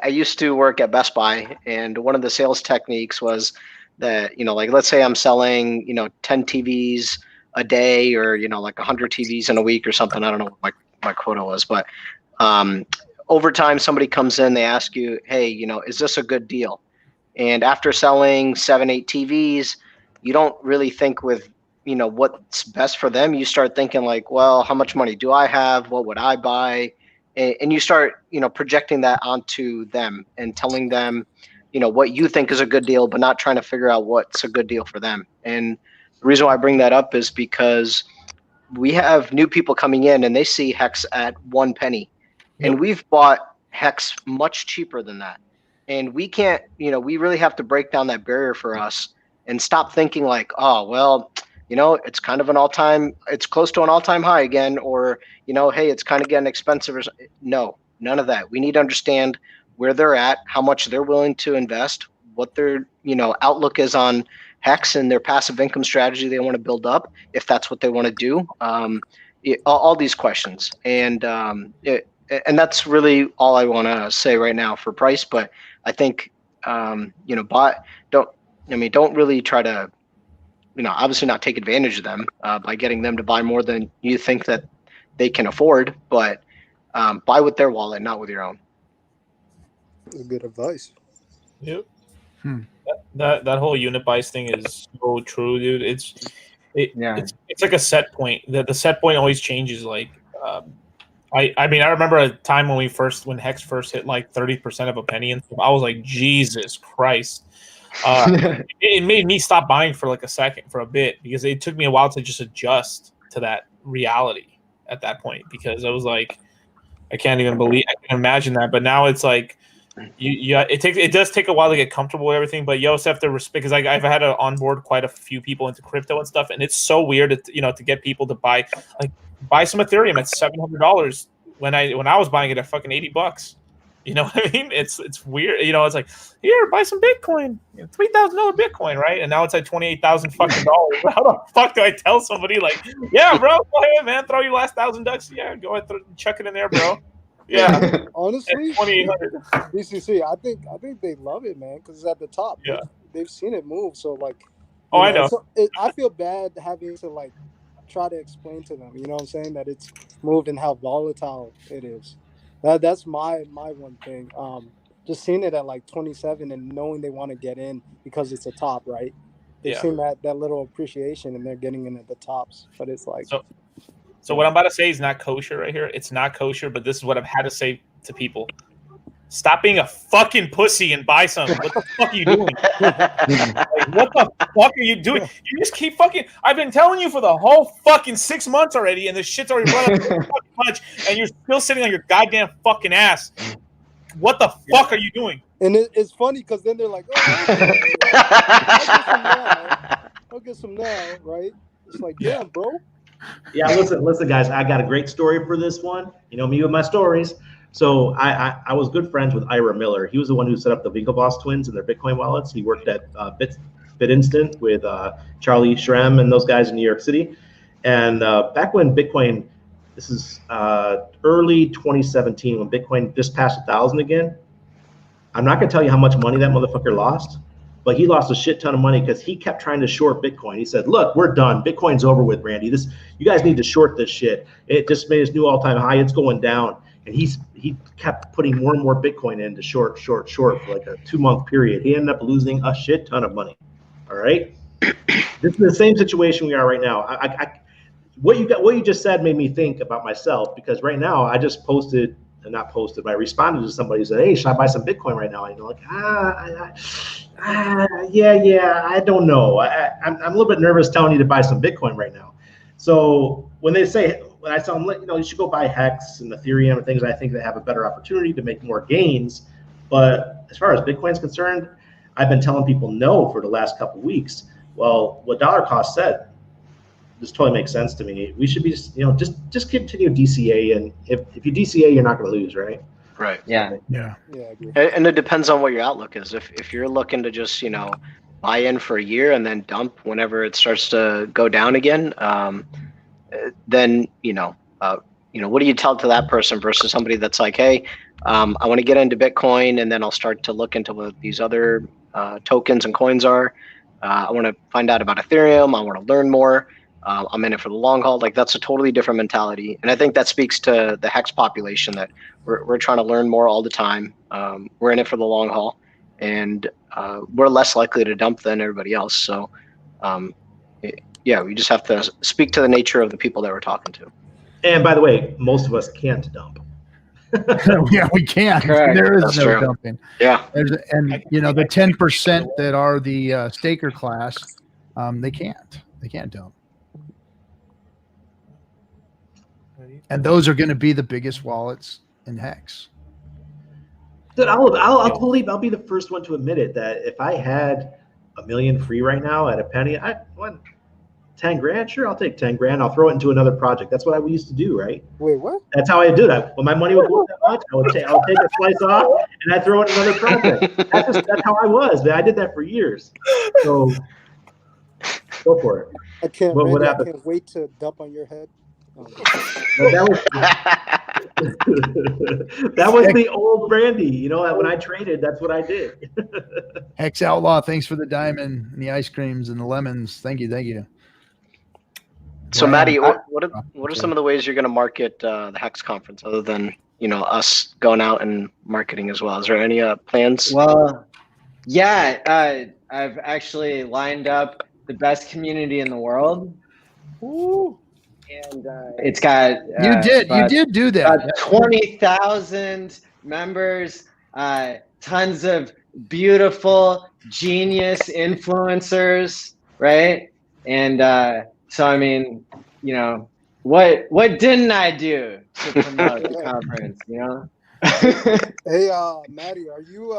used to work at Best Buy, and one of the sales techniques was that, like, let's say I'm selling 10 TVs a day, or like 100 TVs in a week or something. I don't know what my quota was, but over time somebody comes in, they ask you, hey, is this a good deal? And after selling 7-8 TVs, you don't really think with what's best for them. You start thinking like, well, how much money do I have? What would I buy? And you start projecting that onto them and telling them what you think is a good deal, but not trying to figure out what's a good deal for them. And the reason why I bring that up is because we have new people coming in and they see Hex at 1 penny. Yep. And we've bought Hex much cheaper than that. And we can't, we really have to break down that barrier for us and stop thinking like, oh, well, it's kind of it's close to an all-time high again, or, hey, it's kind of getting expensive. No, none of that. We need to understand where they're at, how much they're willing to invest, what their, outlook is on Hex and their passive income strategy they want to build up, if that's what they want to do. All these questions. And that's really all I want to say right now for price. But I think, don't really try to, obviously not take advantage of them by getting them to buy more than you think that they can afford, but buy with their wallet, not with your own. Good advice. Yep. That whole unit buys thing is so true, dude. It's like a set point. The set point always changes. Like, I mean, I remember a time when when Hex first hit like 30% of a penny, and I was like, Jesus Christ. It made me stop buying for like a bit, because it took me a while to just adjust to that reality at that point, because I was like, I can imagine that. But now it's like, it does take a while to get comfortable with everything, but you also have to respect, because I've had to onboard quite a few people into crypto and stuff, and it's so weird to get people to buy some Ethereum at $700 when I was buying it at fucking $80. You know what I mean? It's weird. It's like, here, buy some Bitcoin, $3,000 Bitcoin, right? And now it's like $28,000 fucking dollars. How the fuck do I tell somebody like, yeah, bro, go ahead, man, throw your last $1,000? Yeah, go ahead, chuck it in there, bro. Yeah, honestly, 2,800. BCC, I think they love it, man, because it's at the top. Yeah, they've seen it move. So like, I know. I feel bad having to like try to explain to them. You know what I'm saying? That it's moved and how volatile it is. That's my one thing. Just seeing it at like 27 and knowing they want to get in because it's a top, right? They've seen that little appreciation and they're getting in at the tops. But it's like, so what I'm about to say is not kosher right here. It's not kosher, but this is what I've had to say to people. Stop being a fucking pussy and buy something. What the fuck are you doing? Like, what the fuck are you doing? You just keep fucking. I've been telling you for the whole fucking 6 months already, and this shit's already run up so much, and you're still sitting on your goddamn fucking ass. What the fuck are you doing? And it's funny because then they're like, oh, I'll get some now, right? It's like, yeah, bro. Yeah, listen, guys. I got a great story for this one. You know me with my stories. So I was good friends with Ira Miller. He was the one who set up the Winklevoss twins and their Bitcoin wallets. He worked at BitInstant with Charlie Shrem and those guys in New York City. And back when Bitcoin, this is early 2017, when Bitcoin just passed 1,000 again. I'm not going to tell you how much money that motherfucker lost, but he lost a shit ton of money because he kept trying to short Bitcoin. He said, look, we're done. Bitcoin's over with, Randy. You guys need to short this shit. It just made its new all-time high. It's going down. And he kept putting more and more Bitcoin into short for like a 2-month period. He ended up losing a shit ton of money. All right. This is the same situation we are right now. What you just said made me think about myself, because right now I just but I responded to somebody who said, hey, should I buy some Bitcoin right now? And like, yeah, I don't know. I'm a little bit nervous telling you to buy some Bitcoin right now. So when I tell them, you should go buy Hex and Ethereum and things, I think they have a better opportunity to make more gains. But as far as Bitcoin's concerned, I've been telling people no for the last couple of weeks. Well, what Dollar Cost said, just totally makes sense to me. We should be just continue DCA, and if you DCA, you're not going to lose, right? Right. Yeah. Yeah, I agree. And it depends on what your outlook is. If you're looking to just buy in for a year and then dump whenever it starts to go down again, then what do you tell to that person versus somebody that's like, hey, I want to get into Bitcoin and then I'll start to look into what these other tokens and coins are. I want to find out about Ethereum. I want to learn more. I'm in it for the long haul. Like, that's a totally different mentality. And I think that speaks to the Hex population, that we're trying to learn more all the time. We're in it for the long haul, and we're less likely to dump than everybody else. So we just have to speak to the nature of the people that we're talking to. And by the way, most of us can't dump. Yeah, we can't. Correct. There is That's no true. dumping. Yeah. The 10% that are the staker class, they can't dump. And those are going to be the biggest wallets in Hex. Dude, I'll be the first one to admit it, that if I had $1 million free right now at a penny, I want 10 grand. Sure, I'll take 10 grand. I'll throw it into another project. That's what I used to do, right? Wait, what? That's how I do that. When my money would go that much, I'll take a slice off and I throw it in another project. That's how I was, man. I did that for years. So go for it. I can't. What Randy, I happened? can't wait to dump on your head. But that was the old Brandy. When I traded, that's what I did. Hex Outlaw, thanks for the diamond and the ice creams and the lemons. Thank you. So, Maddie, what are some of the ways you're going to market the Hex conference, other than us going out and marketing as well? Is there any plans? Well, yeah, I've actually lined up the best community in the world. Woo. And it's got you did do that. 20,000 members, tons of beautiful genius influencers, right? And so I mean, what didn't I do to promote the conference? Hey, Maddie, are you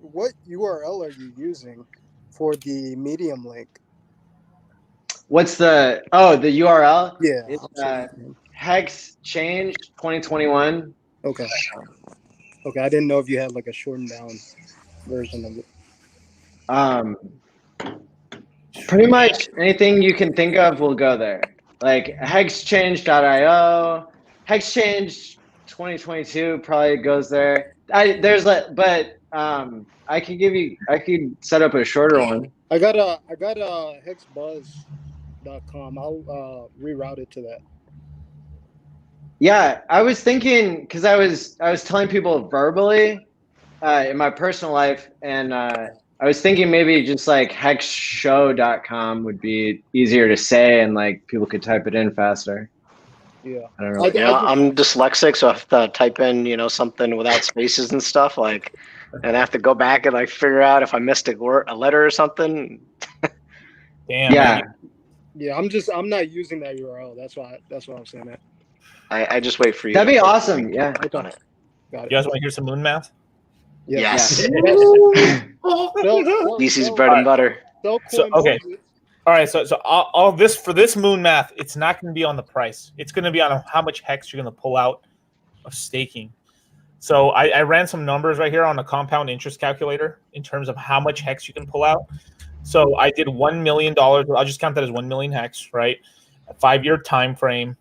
what URL are you using for the Medium link? What's the URL? Yeah, It's Hex Change 2021. Okay. I didn't know if you had like a shortened down version of it. Pretty much anything you can think of will go there. Like hexchange.io, Hexchange 2022 probably goes there. I could set up a shorter one. I got a hexbuzz.com. I'll reroute it to that. Yeah, I was thinking, because I was telling people verbally in my personal life, and I was thinking maybe just like hexshow.com would be easier to say, and like people could type it in faster. Yeah. I don't know. I'm dyslexic, so I have to type in, something without spaces and stuff, and I have to go back and figure out if I missed a letter or something. Damn. Yeah. Yeah, I'm not using that URL. That's why I'm saying that. I just wait for you. That'd be awesome. Yeah. Got it. You guys want to hear some moon math? Yes. Well, DC's bread and butter. So, okay. All right. So all this for this moon math, it's not going to be on the price. It's going to be on how much hex you're going to pull out of staking. So I ran some numbers right here on a compound interest calculator in terms of how much hex you can pull out. So I did $1 million. I'll just count that as 1 million hex, right? A 5-year time frame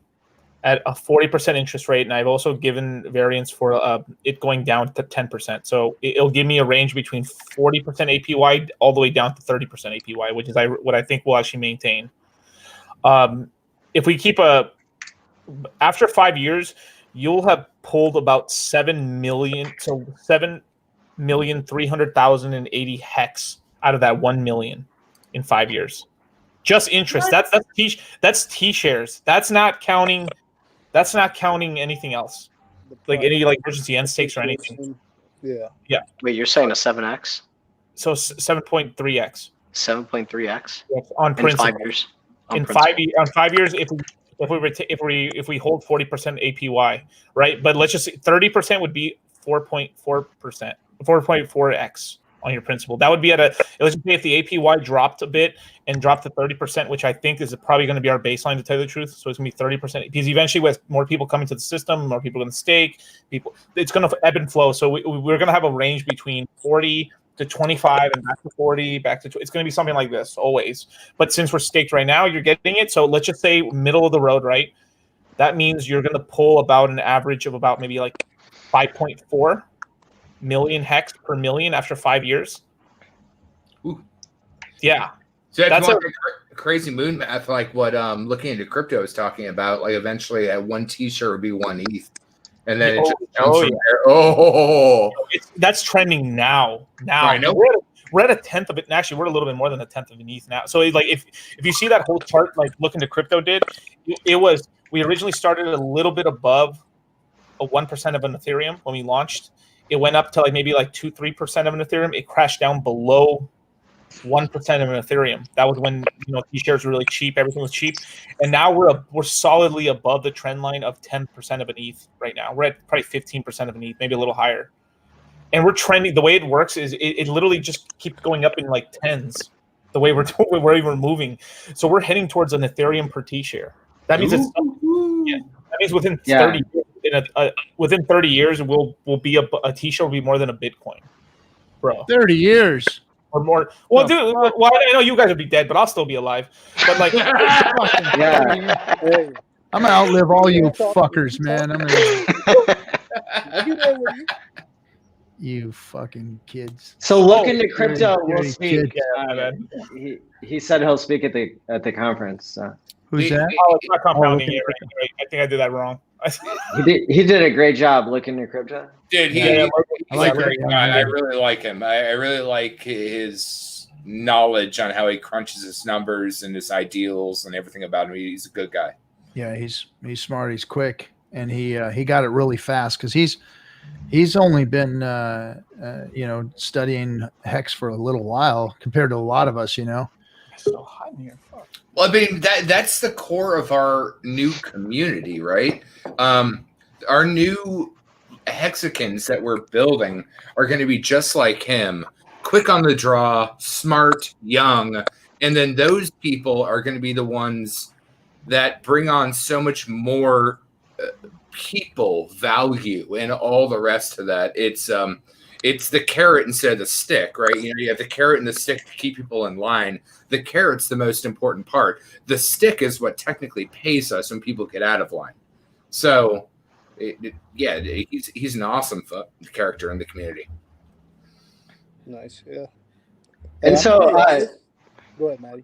at a 40% interest rate, and I've also given variance for it going down to 10%. So it'll give me a range between 40% APY all the way down to 30% APY, which is what I think we'll actually maintain. If we keep after 5 years, you'll have pulled about 7,300,080 hex out of that 1 million in 5 years. Just interest. That's T shares. That's not counting anything else. Like any emergency end stakes or anything. Yeah. Yeah. Wait, you're saying a 7x? So 7.3x. 7.3x on principal. In 5 years. On 5 years, if we hold 40% APY, right? But let's just say 30% would be 4.4%, 4.4x on your principal. That would be at a, let's just say if the APY dropped a bit and dropped to 30%, which I think is probably going to be our baseline, to tell you the truth. So it's going to be 30%, because eventually with more people coming to the system, more people going to stake, it's going to ebb and flow. So we're going to have a range between 40 to 25 and back to 40, back to, it's going to be something like this always. But since we're staked right now, you're getting it. So let's just say middle of the road, right? That means you're going to pull about an average of about maybe like 5.4 million hex per million after 5 years. Ooh. Yeah. So that's a crazy moon math, like what looking into crypto is talking about. Like eventually, at one T-shirt would be 1 ETH, and then it just comes from there. That's trending now. I know. We're at a tenth of it. And actually, we're a little bit more than a tenth of an ETH now. So like if you see that whole chart, like Look Into Crypto did, it was, we originally started a little bit above a 1% of an Ethereum when we launched. It went up to like maybe like 2-3% of an Ethereum. It crashed down below 1% of an Ethereum. That was when T-shares were really cheap. Everything was cheap, and now we're solidly above the trend line of 10% of an ETH right now. We're at probably 15% of an ETH, maybe a little higher. And we're trending. The way it works is it literally just keeps going up in like tens. The way we're moving, so we're heading towards an Ethereum per T-share. That means that means within 30 years, within 30 years, we'll be a T-share will be more than a Bitcoin, bro. 30 years or more. Well, dude, well, I know you guys would be dead, but I'll still be alive. But like, Hey, I'm gonna outlive all you fuckers, man. I'm gonna. You fucking kids. So Look Into Crypto will speak. Yeah, he said he'll speak at the conference. So. Who's that? Oh, it's not compounding it. Right. I think I did that wrong. He did a great job looking at crypto. Dude, he's a great guy. I really like him. I really like his knowledge on how he crunches his numbers and his ideals and everything about him. He's a good guy. Yeah, he's smart. He's quick, and he got it really fast because he's only been studying Hex for a little while compared to a lot of us. It's so hot in here. Fuck. Well, I mean, that's the core of our new community, right? Our new hexagons that we're building are going to be just like him, quick on the draw, smart, young, and then those people are going to be the ones that bring on so much more people value and all the rest of that. It's the carrot instead of the stick, right? You have the carrot and the stick to keep people in line. The carrot's the most important part. The stick is what technically pays us when people get out of line. So, he's an awesome character in the community. Nice, yeah. And so, go ahead, Maddie.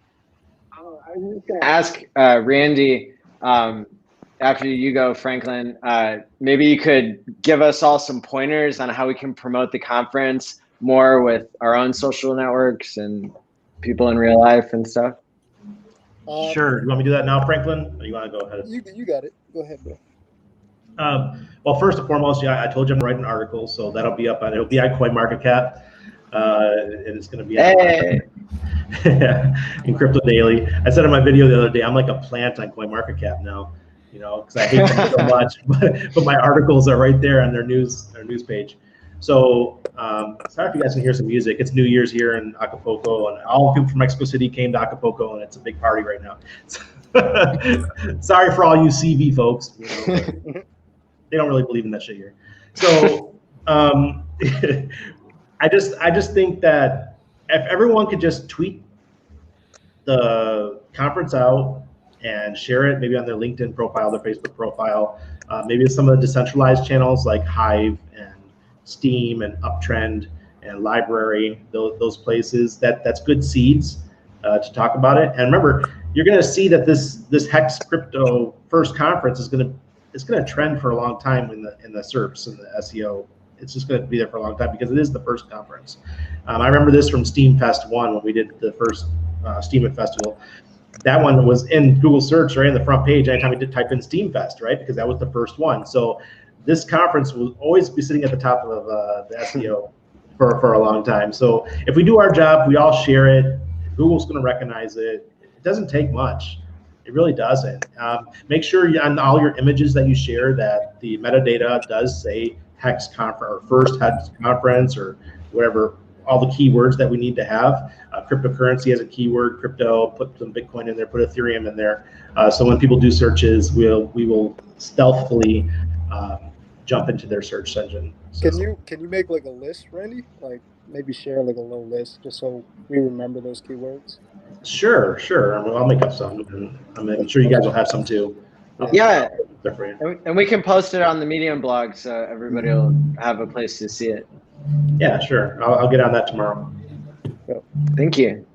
I was just going to ask Randy, after you go, Franklin, maybe you could give us all some pointers on how we can promote the conference more with our own social networks and people in real life and stuff. Sure. You want me to do that now, Franklin? Or you want to go ahead? You got it. Go ahead, bro. Well, first and foremost, I told you I'm writing an article, so that'll be up on. It'll be on CoinMarketCap. And it's going to be in Crypto Daily. I said in my video the other day, I'm like a plant on CoinMarketCap now. Because I hate them so much, but my articles are right there on their news page. So sorry if you guys can hear some music. It's New Year's here in Acapulco, and all people from Mexico City came to Acapulco, and it's a big party right now. Sorry for all you CV folks. They don't really believe in that shit here. So I just think that if everyone could just tweet the conference out and share it maybe on their LinkedIn profile, their Facebook profile, maybe some of the decentralized channels like Hive and Steam and Uptrend and Library, those places, that's good seeds to talk about it. And remember, you're going to see that this Hex Crypto first conference is going to trend for a long time in the SERPs and the SEO. It's just going to be there for a long time because it is the first conference. I remember this from Steam Fest 1 when we did the first Steam Festival. That one was in Google search, right in the front page anytime we did type in Steam Fest, right? Because that was the first one. So this conference will always be sitting at the top of the SEO for a long time. So if we do our job, we all share it, Google's going to recognize it. It doesn't take much. It really doesn't. Make sure on all your images that you share that the metadata does say Hex Conference or first Hex Conference or whatever, all the keywords that we need to have. Cryptocurrency as a keyword, crypto, put some Bitcoin in there, put Ethereum in there. So when people do searches, we will stealthily jump into their search engine. Can you make like a list, Randy? Like maybe share like a little list just so we remember those keywords. Sure. I'll make up some, and I'm sure you guys will have some too. Yeah, and we can post it on the Medium blog so everybody will have a place to see it. Yeah, sure. I'll get on that tomorrow. Thank you.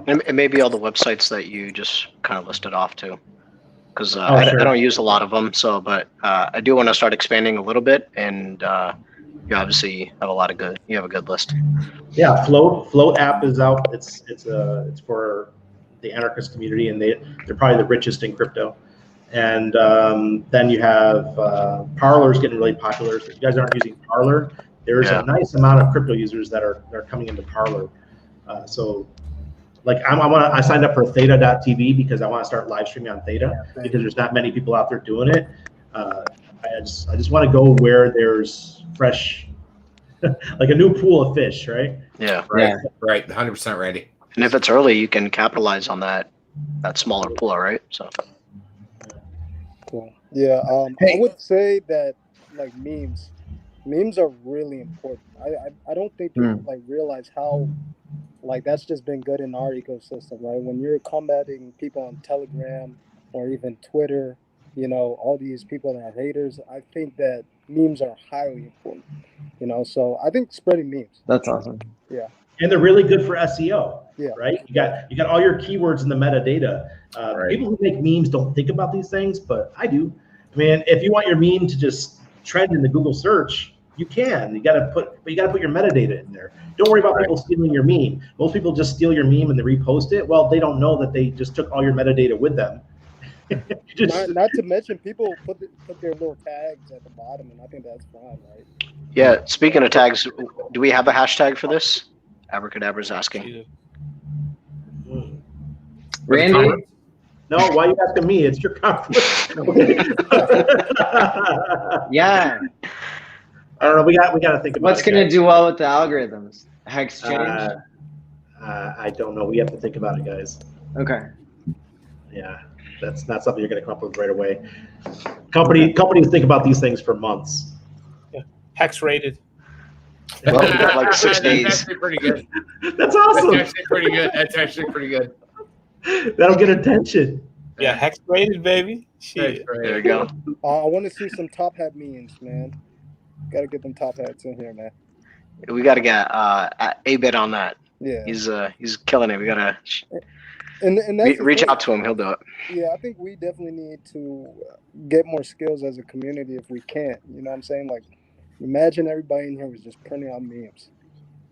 And maybe all the websites that you just kind of listed off too, because sure. I don't use a lot of them. So, but I do want to start expanding a little bit, and you obviously have you have a good list. Yeah, Float app is out. It's for the anarchist community, and they're probably the richest in crypto. And then you have Parler's getting really popular. So if you guys aren't using Parler, there's a nice amount of crypto users that are coming into Parler. So like I signed up for Theta.tv because I want to start live streaming on Theta because there's not many people out there doing it. I just want to go where there's fresh, like a new pool of fish, right? Yeah. Right. 100%, Randy. And if it's early, you can capitalize on that smaller pool, right? So. Cool. Yeah. I would say that like memes are really important. I don't think people like realize how like that's just been good in our ecosystem, right? When you're combating people on Telegram or even Twitter, you know, all these people that are haters, I think that memes are highly important, you know, so I think spreading memes. That's awesome. Yeah. And they're really good for SEO, yeah. Right? You got all your keywords in the metadata. People who make memes don't think about these things, but I do. I mean, if you want your meme to just trend in the Google search, you can. You got to put your metadata in there. Don't worry about people stealing your meme. Most people just steal your meme and they repost it. Well, they don't know that they just took all your metadata with them. Not to mention people put their little tags at the bottom, and I think that's fine, right? Yeah. Speaking of tags, do we have a hashtag for this? Abracadabra's asking. Randy? No, why are you asking me? It's your conference. Yeah. I don't know. We got to think about what's going to do well with the algorithms. Hex change? I don't know. We have to think about it, guys. Okay. Yeah, that's not something you're going to come up with right away. Companies think about these things for months. Yeah. Hex rated. Well, we got like 6 days. That's actually pretty good. That's awesome. That's actually pretty good. That'll get attention. Yeah, hex rated, baby. Shit. There you go. I want to see some top hat memes, man. Got to get them top hats in here, man. We got to get a bit on that. Yeah. He's killing it. We got to and that's reach out to him. He'll do it. Yeah, I think we definitely need to get more skills as a community if we can. You know what I'm saying? Like, imagine everybody in here was just printing out memes.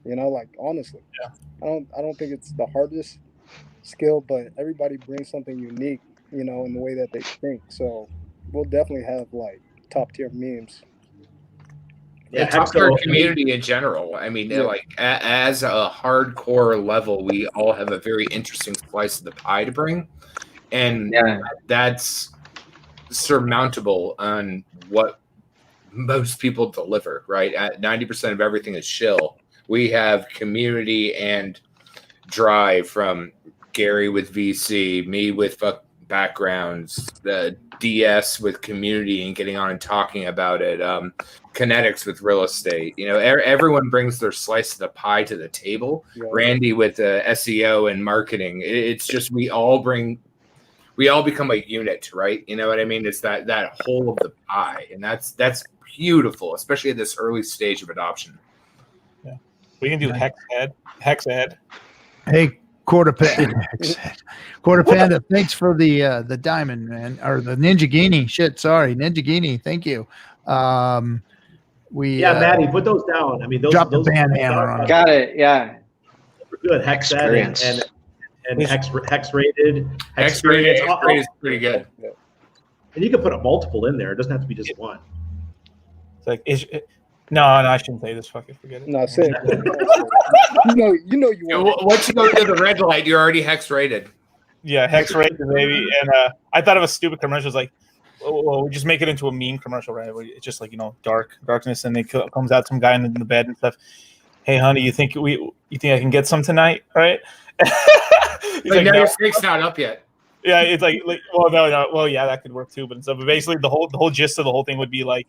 You know, like honestly. Yeah. I don't think it's the hardest skill, but everybody brings something unique, you know, in the way that they think. So we'll definitely have like top tier memes. Yeah, top tier community in general. I mean, like as a hardcore level, we all have a very interesting slice of the pie to bring, and that's surmountable on what most people deliver. Right, at 90% of everything is shill. We have community and drive from Gary with VC, me with backgrounds, the DS with community and getting on and talking about it, Kinetics with real estate. You know, everyone brings their slice of the pie to the table. Yeah. Randy with SEO and marketing. It's just we all become a unit, right? You know what I mean? It's that whole of the pie, and that's beautiful, especially at this early stage of adoption. Yeah, we can do hex ed. Hey. Quarter Panda, thanks for the diamond, man, or the Ninja Guinea. Ninja Guinea. Thank you. Maddie, put those down. I mean, those drop the band hammer on. Got it. Yeah. Good. Hex and hex rated. Hex rated is pretty good. And you can put a multiple in there. It doesn't have to be just one. It's like No, I shouldn't say this. Fucking forget it. No, say it. you know you want. Once you go to the red light, you're already hex rated. Yeah, hex rated, baby. And I thought of a stupid commercial. It's like, well, we just make it into a meme commercial, right? It's just like, you know, darkness, and it comes out some guy in the bed and stuff. hey, honey, you think I can get some tonight? Right? He's Like, no, no. your steak's not up yet. Yeah, it's like well, no, well, yeah, that could work too. But basically, the whole gist of the whole thing would be like,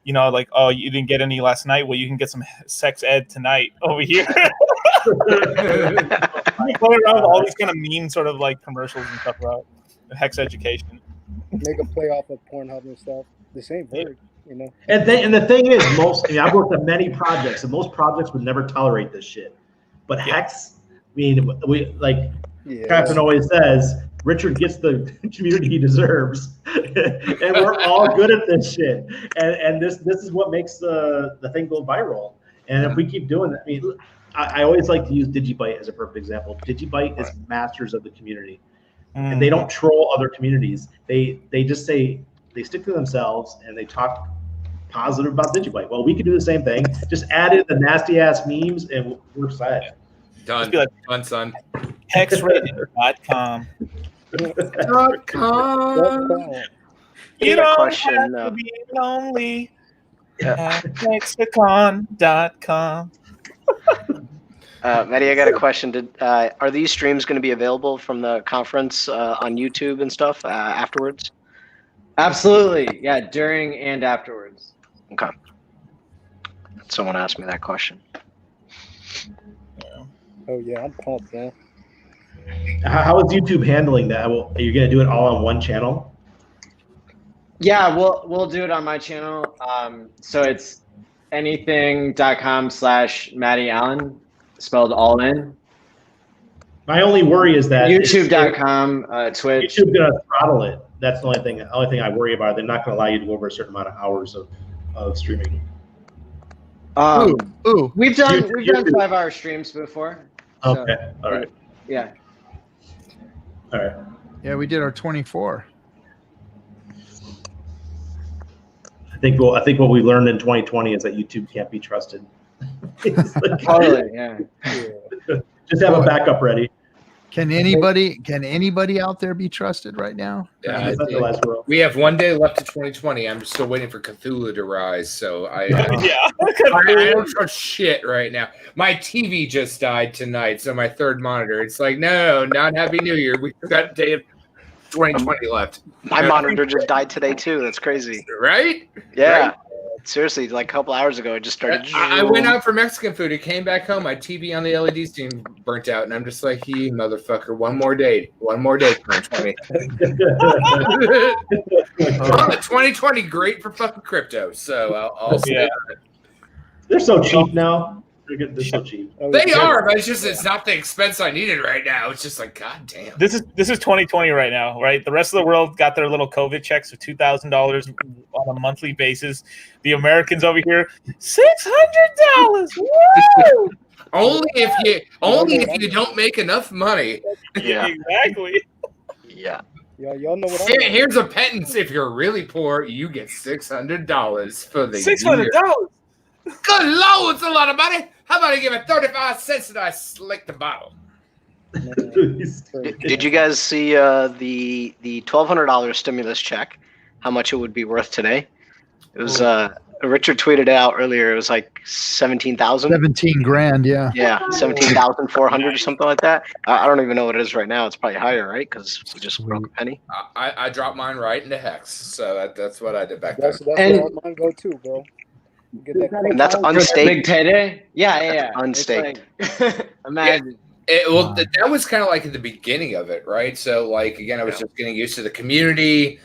like, oh, you didn't get any last night. Well, you can get some sex ed tonight over here. Play around with all these kind of mean sort of like commercials and stuff about Hex education. Make a play off of Pornhub and stuff. The same word, And the thing is, I've worked on many projects, and most projects would never tolerate this shit. But Hex, we Captain always says, Richard gets the community he deserves, and we're all good at this shit. And this is what makes the thing go viral. And if we keep doing that, I always like to use Digibyte as a perfect example. Digibyte is masters of the community, and they don't troll other communities. They just say they stick to themselves and they talk positive about Digibyte. Well, we can do the same thing. Just add in the nasty ass memes, and we're set. Done. Done, son. Hexrated.com. You don't have to be lonely. Hexicon.com. Maddie, I got a question. Are these streams going to be available from the conference on YouTube and stuff afterwards? Absolutely. Yeah, during and afterwards. Okay. Someone asked me that question. Oh yeah, I'm pumped, man. How is YouTube handling that? Are you going to do it all on one channel? Yeah, we'll do it on my channel. So it's anything.com/Matty Allen, spelled all in. My only worry is that YouTube.com, Twitch. YouTube's going to throttle it. That's the only thing I worry about. They're not going to allow you to go over a certain amount of hours of streaming. We've done 5-hour streams before. So, okay. All right. Yeah. All right. Yeah, we did our 24. I think what we learned in 2020 is that YouTube can't be trusted. Totally. Yeah. Just have a backup ready. Can anybody out there be trusted right now? Yeah, we have 1 day left to 2020. I'm still waiting for Cthulhu to rise, so I don't trust shit right now. My TV just died tonight, so my third monitor. It's like, no, not Happy New Year. We got a day of 2020 left. My monitor just died today too. That's crazy. Right? Yeah. Right? Seriously, like a couple hours ago, it just started. I went out for Mexican food. It came back home. My TV on the LED screen burnt out, and I'm just like, "You motherfucker! One more day, 2020." 2020, great for fucking crypto. So I'll say that. They're so cheap now. They're so cheap. They are, but it's not the expense I needed right now. It's just like, god damn. This is 2020 right now, right? The rest of the world got their little COVID checks of $2,000 on a monthly basis. The Americans over here, $600. Woo! Only if you don't make enough money. Yeah, exactly. Yeah. Y'all know what Here's a pittance. If you're really poor, you get $600 for the $600. Good Lord, it's a lot of money. How about I give it 35 cents and I slick the bottle? Did you guys see the $1,200 stimulus check? How much it would be worth today? It was Richard tweeted it out earlier. It was like 17,000. 17 grand, yeah. Yeah, 17,400 or something like that. I don't even know what it is right now. It's probably higher, right? Because we just broke a penny. I dropped mine right into Hex, so that's what I did back then. That's where mine go too, bro. And that's unstaked. Big payday? Yeah. Unstaked. Like, imagine. That was kind of like at the beginning of it, right? So, like, again, I was just getting used to the community,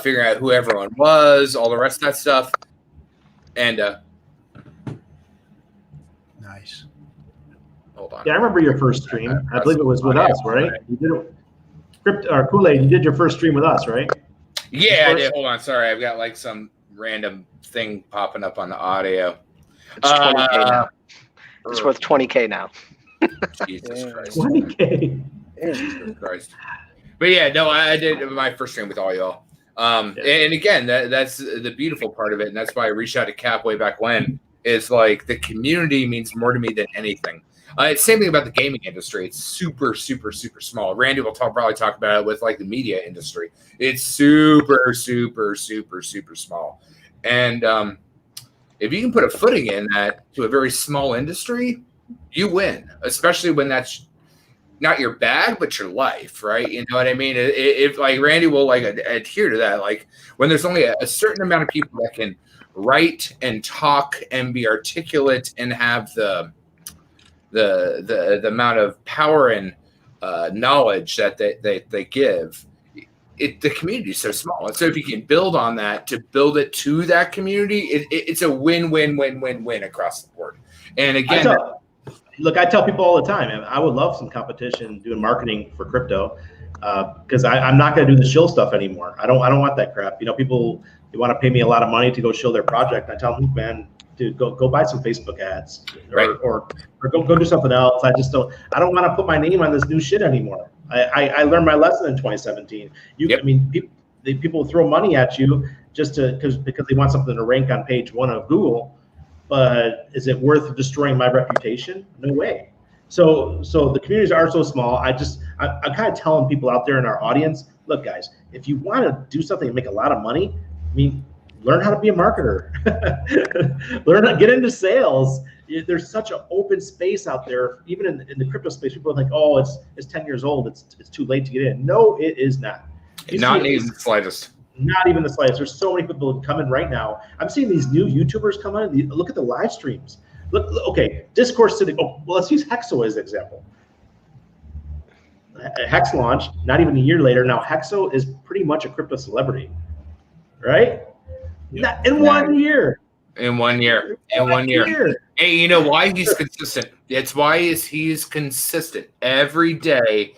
figuring out who everyone was, all the rest of that stuff. And nice. Hold on. Yeah, I remember your first stream. I believe it was with us, right? You did it. Kool-Aid, you did your first stream with us, right? Yeah, I did. Hold on. Sorry, I've got like some random thing popping up on the audio. It's 20K now. It's worth 20K now. Jesus Christ. 20K. Jesus Christ. But yeah, no, I did my first stream with all y'all. And again, that's the beautiful part of it, and that's why I reached out to Cap way back when. Is like the community means more to me than anything. It's the same thing about the gaming industry. It's super, super, super small. Randy will probably talk about it with like the media industry. It's super, super, super, super small. And if you can put a footing in that to a very small industry, you win, especially when that's not your bag, but your life, right? You know what I mean? If like Randy will like adhere to that, like when there's only a certain amount of people that can write and talk and be articulate and have the amount of power and knowledge that they give, the community is so small. And so if you can build on that to build it to that community, it's a win-win-win-win-win across the board. And again, I tell people all the time, I would love some competition doing marketing for crypto, because I'm not going to do the shill stuff anymore. I don't want that crap. You know, people, they want to pay me a lot of money to go shill their project. I tell them, man, dude, go buy some Facebook ads, or go do something else. I don't want to put my name on this new shit anymore. I learned my lesson in 2017. I mean, people throw money at you just because they want something to rank on page 1 of Google. But is it worth destroying my reputation? No way. So the communities are so small. I'm kind of telling people out there in our audience, look, guys, if you want to do something and make a lot of money, I mean, learn how to be a marketer. Learn how to get into sales. There's such an open space out there, even in the crypto space. People are like, oh, it's 10 years old. It's too late to get in. No, it is not. Not even the slightest. Not even the slightest. There's so many people coming right now. I'm seeing these new YouTubers come on. Look at the live streams. Look, okay, Discourse Syndicate. Oh, well, let's use Hexo as an example. Hex launched, not even a year later. Now Hexo is pretty much a crypto celebrity, right? In 1 year. In 1 year. In 1 year. Hey, you know why he's consistent? It's why he's consistent every day.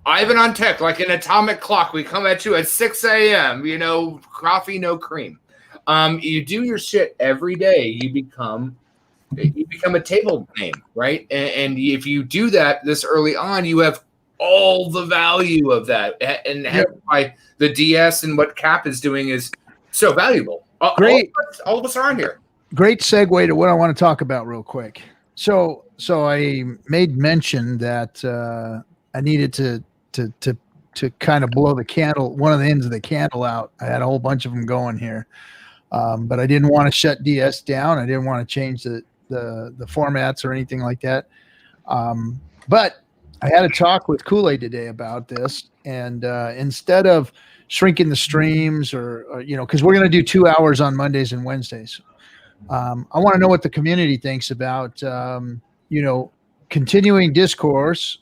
Ivan on Tech, like an atomic clock. We come at you at 6 a.m. You know, coffee, no cream. You do your shit every day. You become a table name, right? And if you do that this early on, you have all the value of that. And why the DS and what Cap is doing is so valuable. Great. All of us are on here. Great segue to what I want to talk about real quick. So I made mention that I needed to kind of blow the candle, one of the ends of the candle out. I had a whole bunch of them going here, but I didn't want to shut DS down. I didn't want to change the formats or anything like that. But I had a talk with Kool-Aid today about this, and instead of shrinking the streams or because we're going to do 2 hours on Mondays and Wednesdays, I want to know what the community thinks about continuing discourse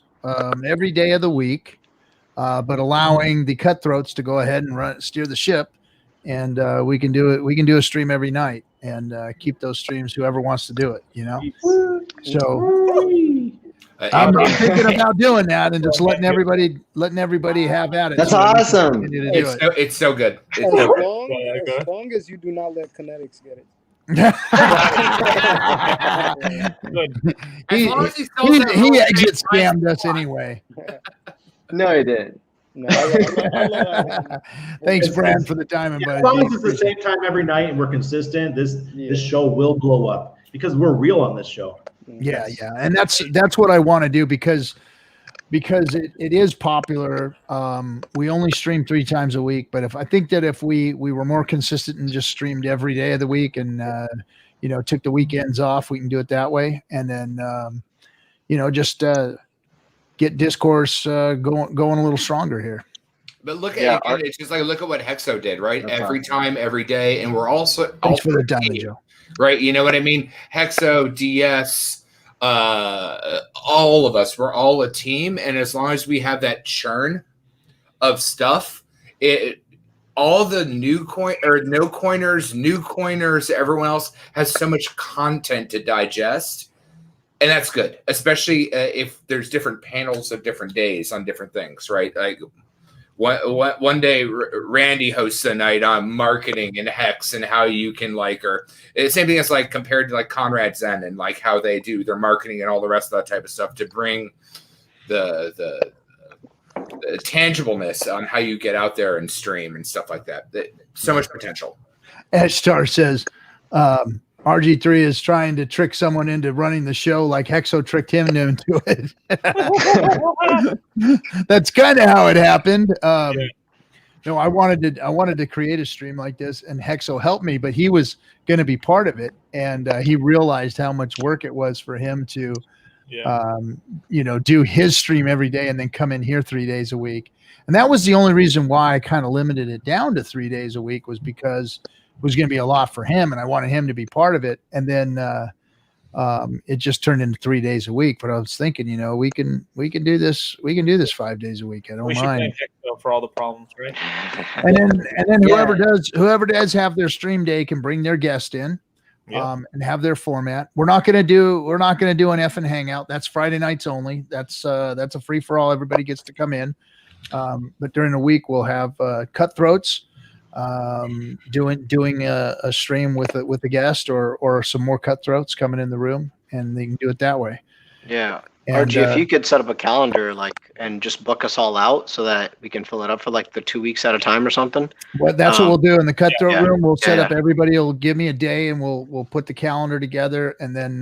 every day of the week. But allowing the Cutthroats to go ahead and steer the ship, and we can do it. We can do a stream every night and keep those streams. Whoever wants to do it, So I'm thinking about doing that and just letting everybody have at it. That's awesome. It's so good. As long as you do not let Kinetics get it. he exit scammed us anyway. No, he didn't. No, Thanks, Brad, for the time. As long as it's the same time every night and we're consistent, this show will blow up because we're real on this show. Yeah, and that's what I want to do because it is popular. We only stream 3 times a week, but I think that if we were more consistent and just streamed every day of the week and took the weekends off, we can do it that way, and then just get discourse going a little stronger here. But look at it. It's just like look at what Hexo did, right? Every time, every day, and we're also thanks for the diamond, Joe. Right? You know what I mean? Hexo, DS, all of us, we're all a team, and as long as we have that churn of stuff, all the new coiners, everyone else has so much content to digest. And that's good, especially if there's different panels of different days on different things, right? Like one day, Randy hosts a night on marketing and Hex and how you can same thing as like compared to like Conrad Zen and like how they do their marketing and all the rest of that type of stuff to bring the tangibleness on how you get out there and stream and stuff like that. So much potential. Star says, RG3 is trying to trick someone into running the show like Hexo tricked him into it. That's kind of how it happened. No, I wanted to create a stream like this, and Hexo helped me, but he was going to be part of it, and he realized how much work it was for him to, do his stream every day and then come in here 3 days a week. And that was the only reason why I kind of limited it down to 3 days a week, was because it was going to be a lot for him, and I wanted him to be part of it. And then it just turned into 3 days a week. But I was thinking, we can do this. We can do this 5 days a week. I don't mind. For all the problems, right? And then whoever does have their stream day can bring their guest in, and have their format. We're not going to do an FN Hangout. That's Friday nights only. That's a free for all. Everybody gets to come in. But during the week we'll have Cutthroats doing a stream with a guest or some more Cutthroats coming in the room, and they can do it that way. Yeah. And, RG, if you could set up a calendar and just book us all out so that we can fill it up for the 2 weeks at a time or something. Well, that's what we'll do in the Cutthroat room. We'll set up, everybody will give me a day, and we'll put the calendar together, and then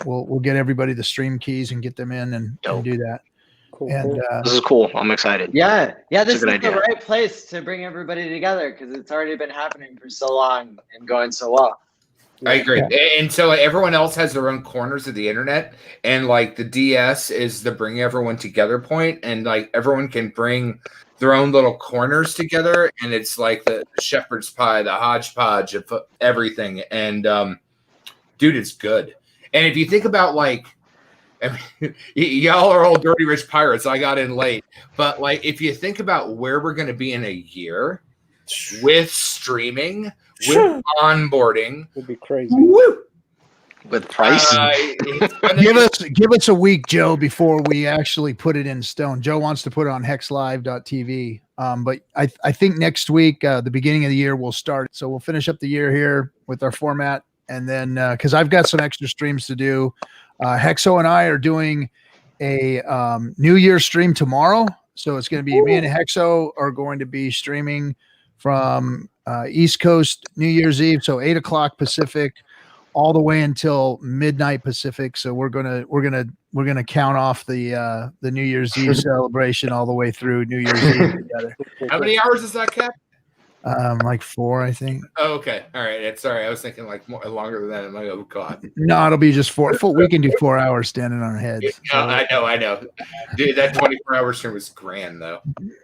we'll get everybody the stream keys and get them in and do that. Cool. And this is cool. I'm excited. Yeah. This is the idea. right place to bring everybody together, because it's already been happening for so long and going so well. I agree. And so everyone else has their own corners of the internet, and the DS is the bring everyone together point, and everyone can bring their own little corners together, and it's like the shepherd's pie, the hodgepodge of everything. And dude, it's good. And if you think about y'all are all dirty rich pirates. I got in late, but if you think about where we're going to be in a year with streaming, with onboarding, would be crazy. Woo! With price, give us a week, Joe, before we actually put it in stone. Joe wants to put it on hexlive.tv, but I think next week, the beginning of the year, we'll start. So we'll finish up the year here with our format, and then because I've got some extra streams to do. Hexo and I are doing a New Year's stream tomorrow. So it's going to be me and Hexo are going to be streaming from East Coast New Year's Eve. So 8 o'clock Pacific all the way until midnight Pacific. So we're going to count off the New Year's Eve celebration all the way through New Year's Eve together. How many hours is that, Cap? 4, I think. Oh, okay. All right. Sorry. I was thinking more longer than that. I'm like, oh God. No, it'll be just 4. We can do 4 hours standing on our heads. So. I know. Dude, that 24-hour stream was grand though.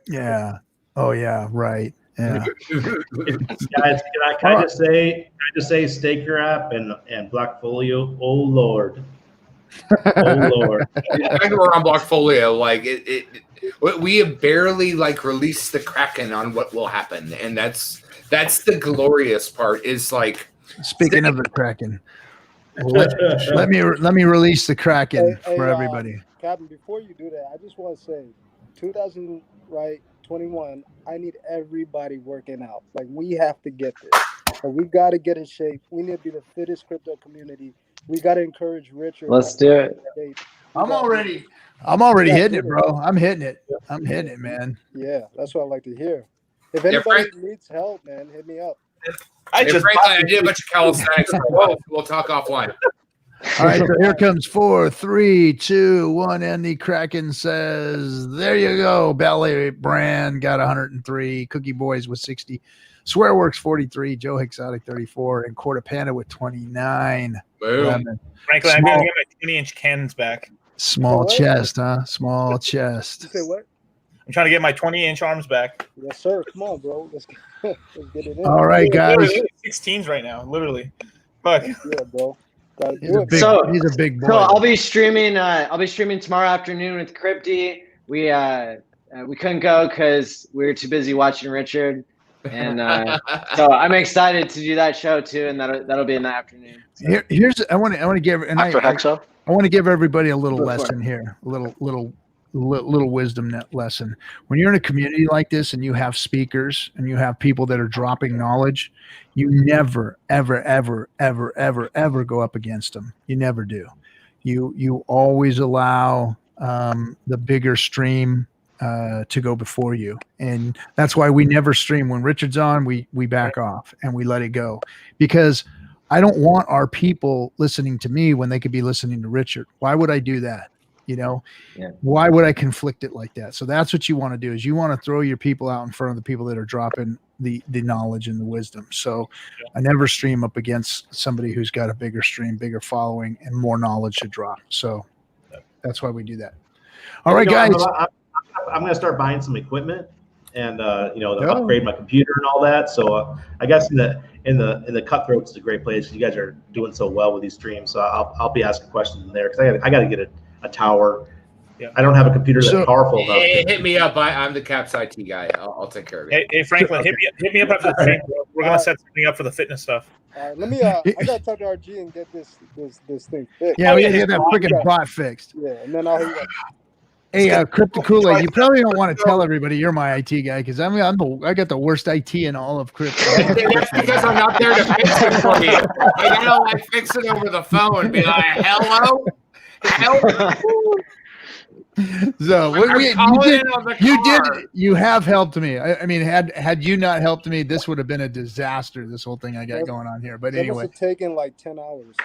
Yeah. Oh yeah. Right. Yeah. Guys, can I just say Staker app and Blockfolio? Oh Lord. Oh Lord. I think we're on Blockfolio. We have barely released the Kraken on what will happen, and that's the glorious part. Is speaking of the Kraken, let me release the Kraken for everybody. Captain, before you do that, I just want to say, 2021. I need everybody working out. We have to get there. We got to get in shape. We need to be the fittest crypto community. We got to encourage Richard. Let's do it. I'm already hitting it, bro. I'm hitting it. I'm hitting it, man. Yeah, that's what I like to hear. If anybody needs help, man, hit me up. I did a bunch of calisthenics. We'll talk offline. All right, so here comes 4, 3, 2, 1, and the Kraken says, "There you go." Ballet Brand got 103. Cookie Boys with 60. Swearworks 43. Joe Hexotic 34, and Quarter Panda with 29. Boom. Frankly, I'm gonna get my 20-inch cannons back. Small chest, huh? Small chest. You say what? I'm trying to get my 20-inch arms back. Yes, sir. Come on, bro. Let's get it in. All right, guys. 16s right now, literally. Fuck. Yeah, bro. He's a big boy. So I'll be streaming. Tomorrow afternoon with Crypty. We couldn't go because we were too busy watching Richard, and so I'm excited to do that show too, and that'll be in the afternoon. So. I want to give Hexo. I want to give everybody a little lesson here, a little wisdom lesson. When you're in a community like this and you have speakers and you have people that are dropping knowledge, you never, ever, ever, ever, ever, ever go up against them. You never do. You always allow the bigger stream to go before you, and that's why we never stream. When Richard's on, we back off and we let it go, because I don't want our people listening to me when they could be listening to Richard. Why would I do that? Why would I conflict it like that? So that's what you want to do, is you want to throw your people out in front of the people that are dropping the knowledge and the wisdom. So I never stream up against somebody who's got a bigger stream, bigger following, and more knowledge to drop. So that's why we do that. All right, guys. I'm going to start buying some equipment and upgrade my computer and all that. So I guess in the Cutthroats is a great place. You guys are doing so well with these streams, so I'll be asking questions in there because I got to get a tower. Yeah. I don't have a computer that's powerful enough. Hit me up. I'm the Caps IT guy. I'll take care of it. Hey Franklin, hit me up after the stream. We're gonna set something up for the fitness stuff. Let me. I gotta talk to RG and get this thing fixed. Yeah, we gotta get that freaking bot fixed. Yeah, and then I'll hit you up. Hey, Crypto Kool-Aid, you probably don't want to tell everybody you're my IT guy because I got the worst IT in all of crypto. That's because I'm not there to fix it for you. I gotta fix it over the phone and be like, hello? So you have helped me. I mean, had you not helped me, this would have been a disaster. This whole thing I got going on here. But anyway, must have taken like 10 hours.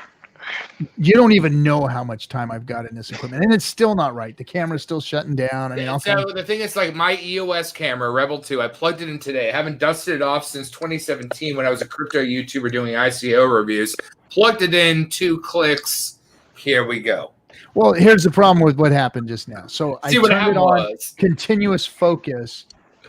You don't even know how much time I've got in this equipment, and it's still not right. The camera's still shutting down. I mean, so the thing is, like my EOS camera, Rebel 2, I plugged it in today. I haven't dusted it off since 2017 when I was a crypto YouTuber doing ICO reviews. Plugged it in, 2 clicks. Here we go. Well, here's the problem with what happened just now. So I turned it on continuous focus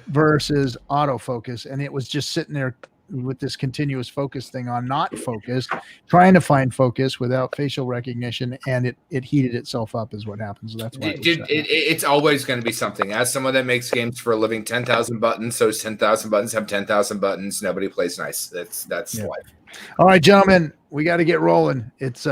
versus autofocus, and it was just sitting there with this continuous focus thing on, not focused, trying to find focus without facial recognition, and it heated itself up is what happens. So that's why it's always going to be something. As someone that makes games for a living, 10,000 buttons, so 10,000 buttons have 10,000 buttons. Nobody plays nice. That's life. All right, gentlemen, we got to get rolling. It's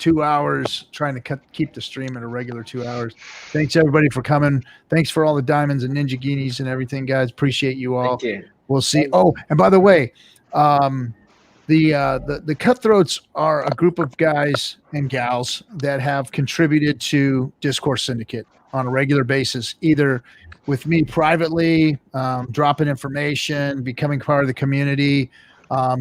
2 hours, trying to keep the stream at a regular 2 hours. Thanks everybody for coming. Thanks for all the diamonds and ninja guineas and everything, guys. Appreciate you all. Thank you. We'll see. Oh, and by the way, the Cutthroats are a group of guys and gals that have contributed to Discourse Syndicate on a regular basis, either with me privately, dropping information, becoming part of the community,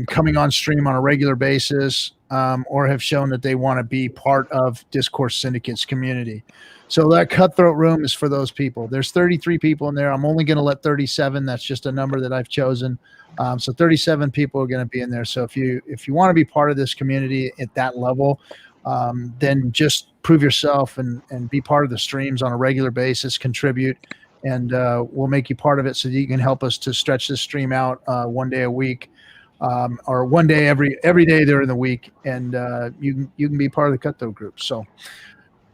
coming on stream on a regular basis, or have shown that they want to be part of Discourse Syndicate's community. So that Cutthroat room is for those people. There's 33 people in there. I'm only going to let 37. That's just a number that I've chosen. So 37 people are going to be in there. So if you want to be part of this community at that level, then just prove yourself and be part of the streams on a regular basis, contribute, and we'll make you part of it so that you can help us to stretch this stream out 1 day a week. Or 1 day every day during the week, and you can be part of the Cutthroat group. So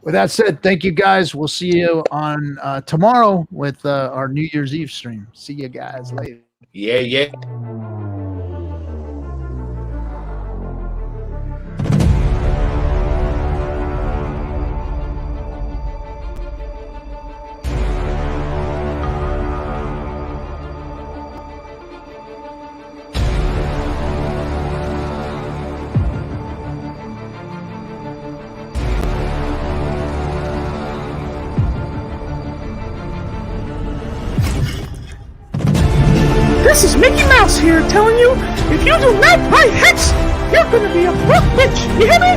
with that said, thank you guys. We'll see you on tomorrow with our New Year's Eve stream. See you guys later. Yeah. This is Mickey Mouse here telling you, if you do not buy Hex, you're gonna be a broke bitch. You hear me?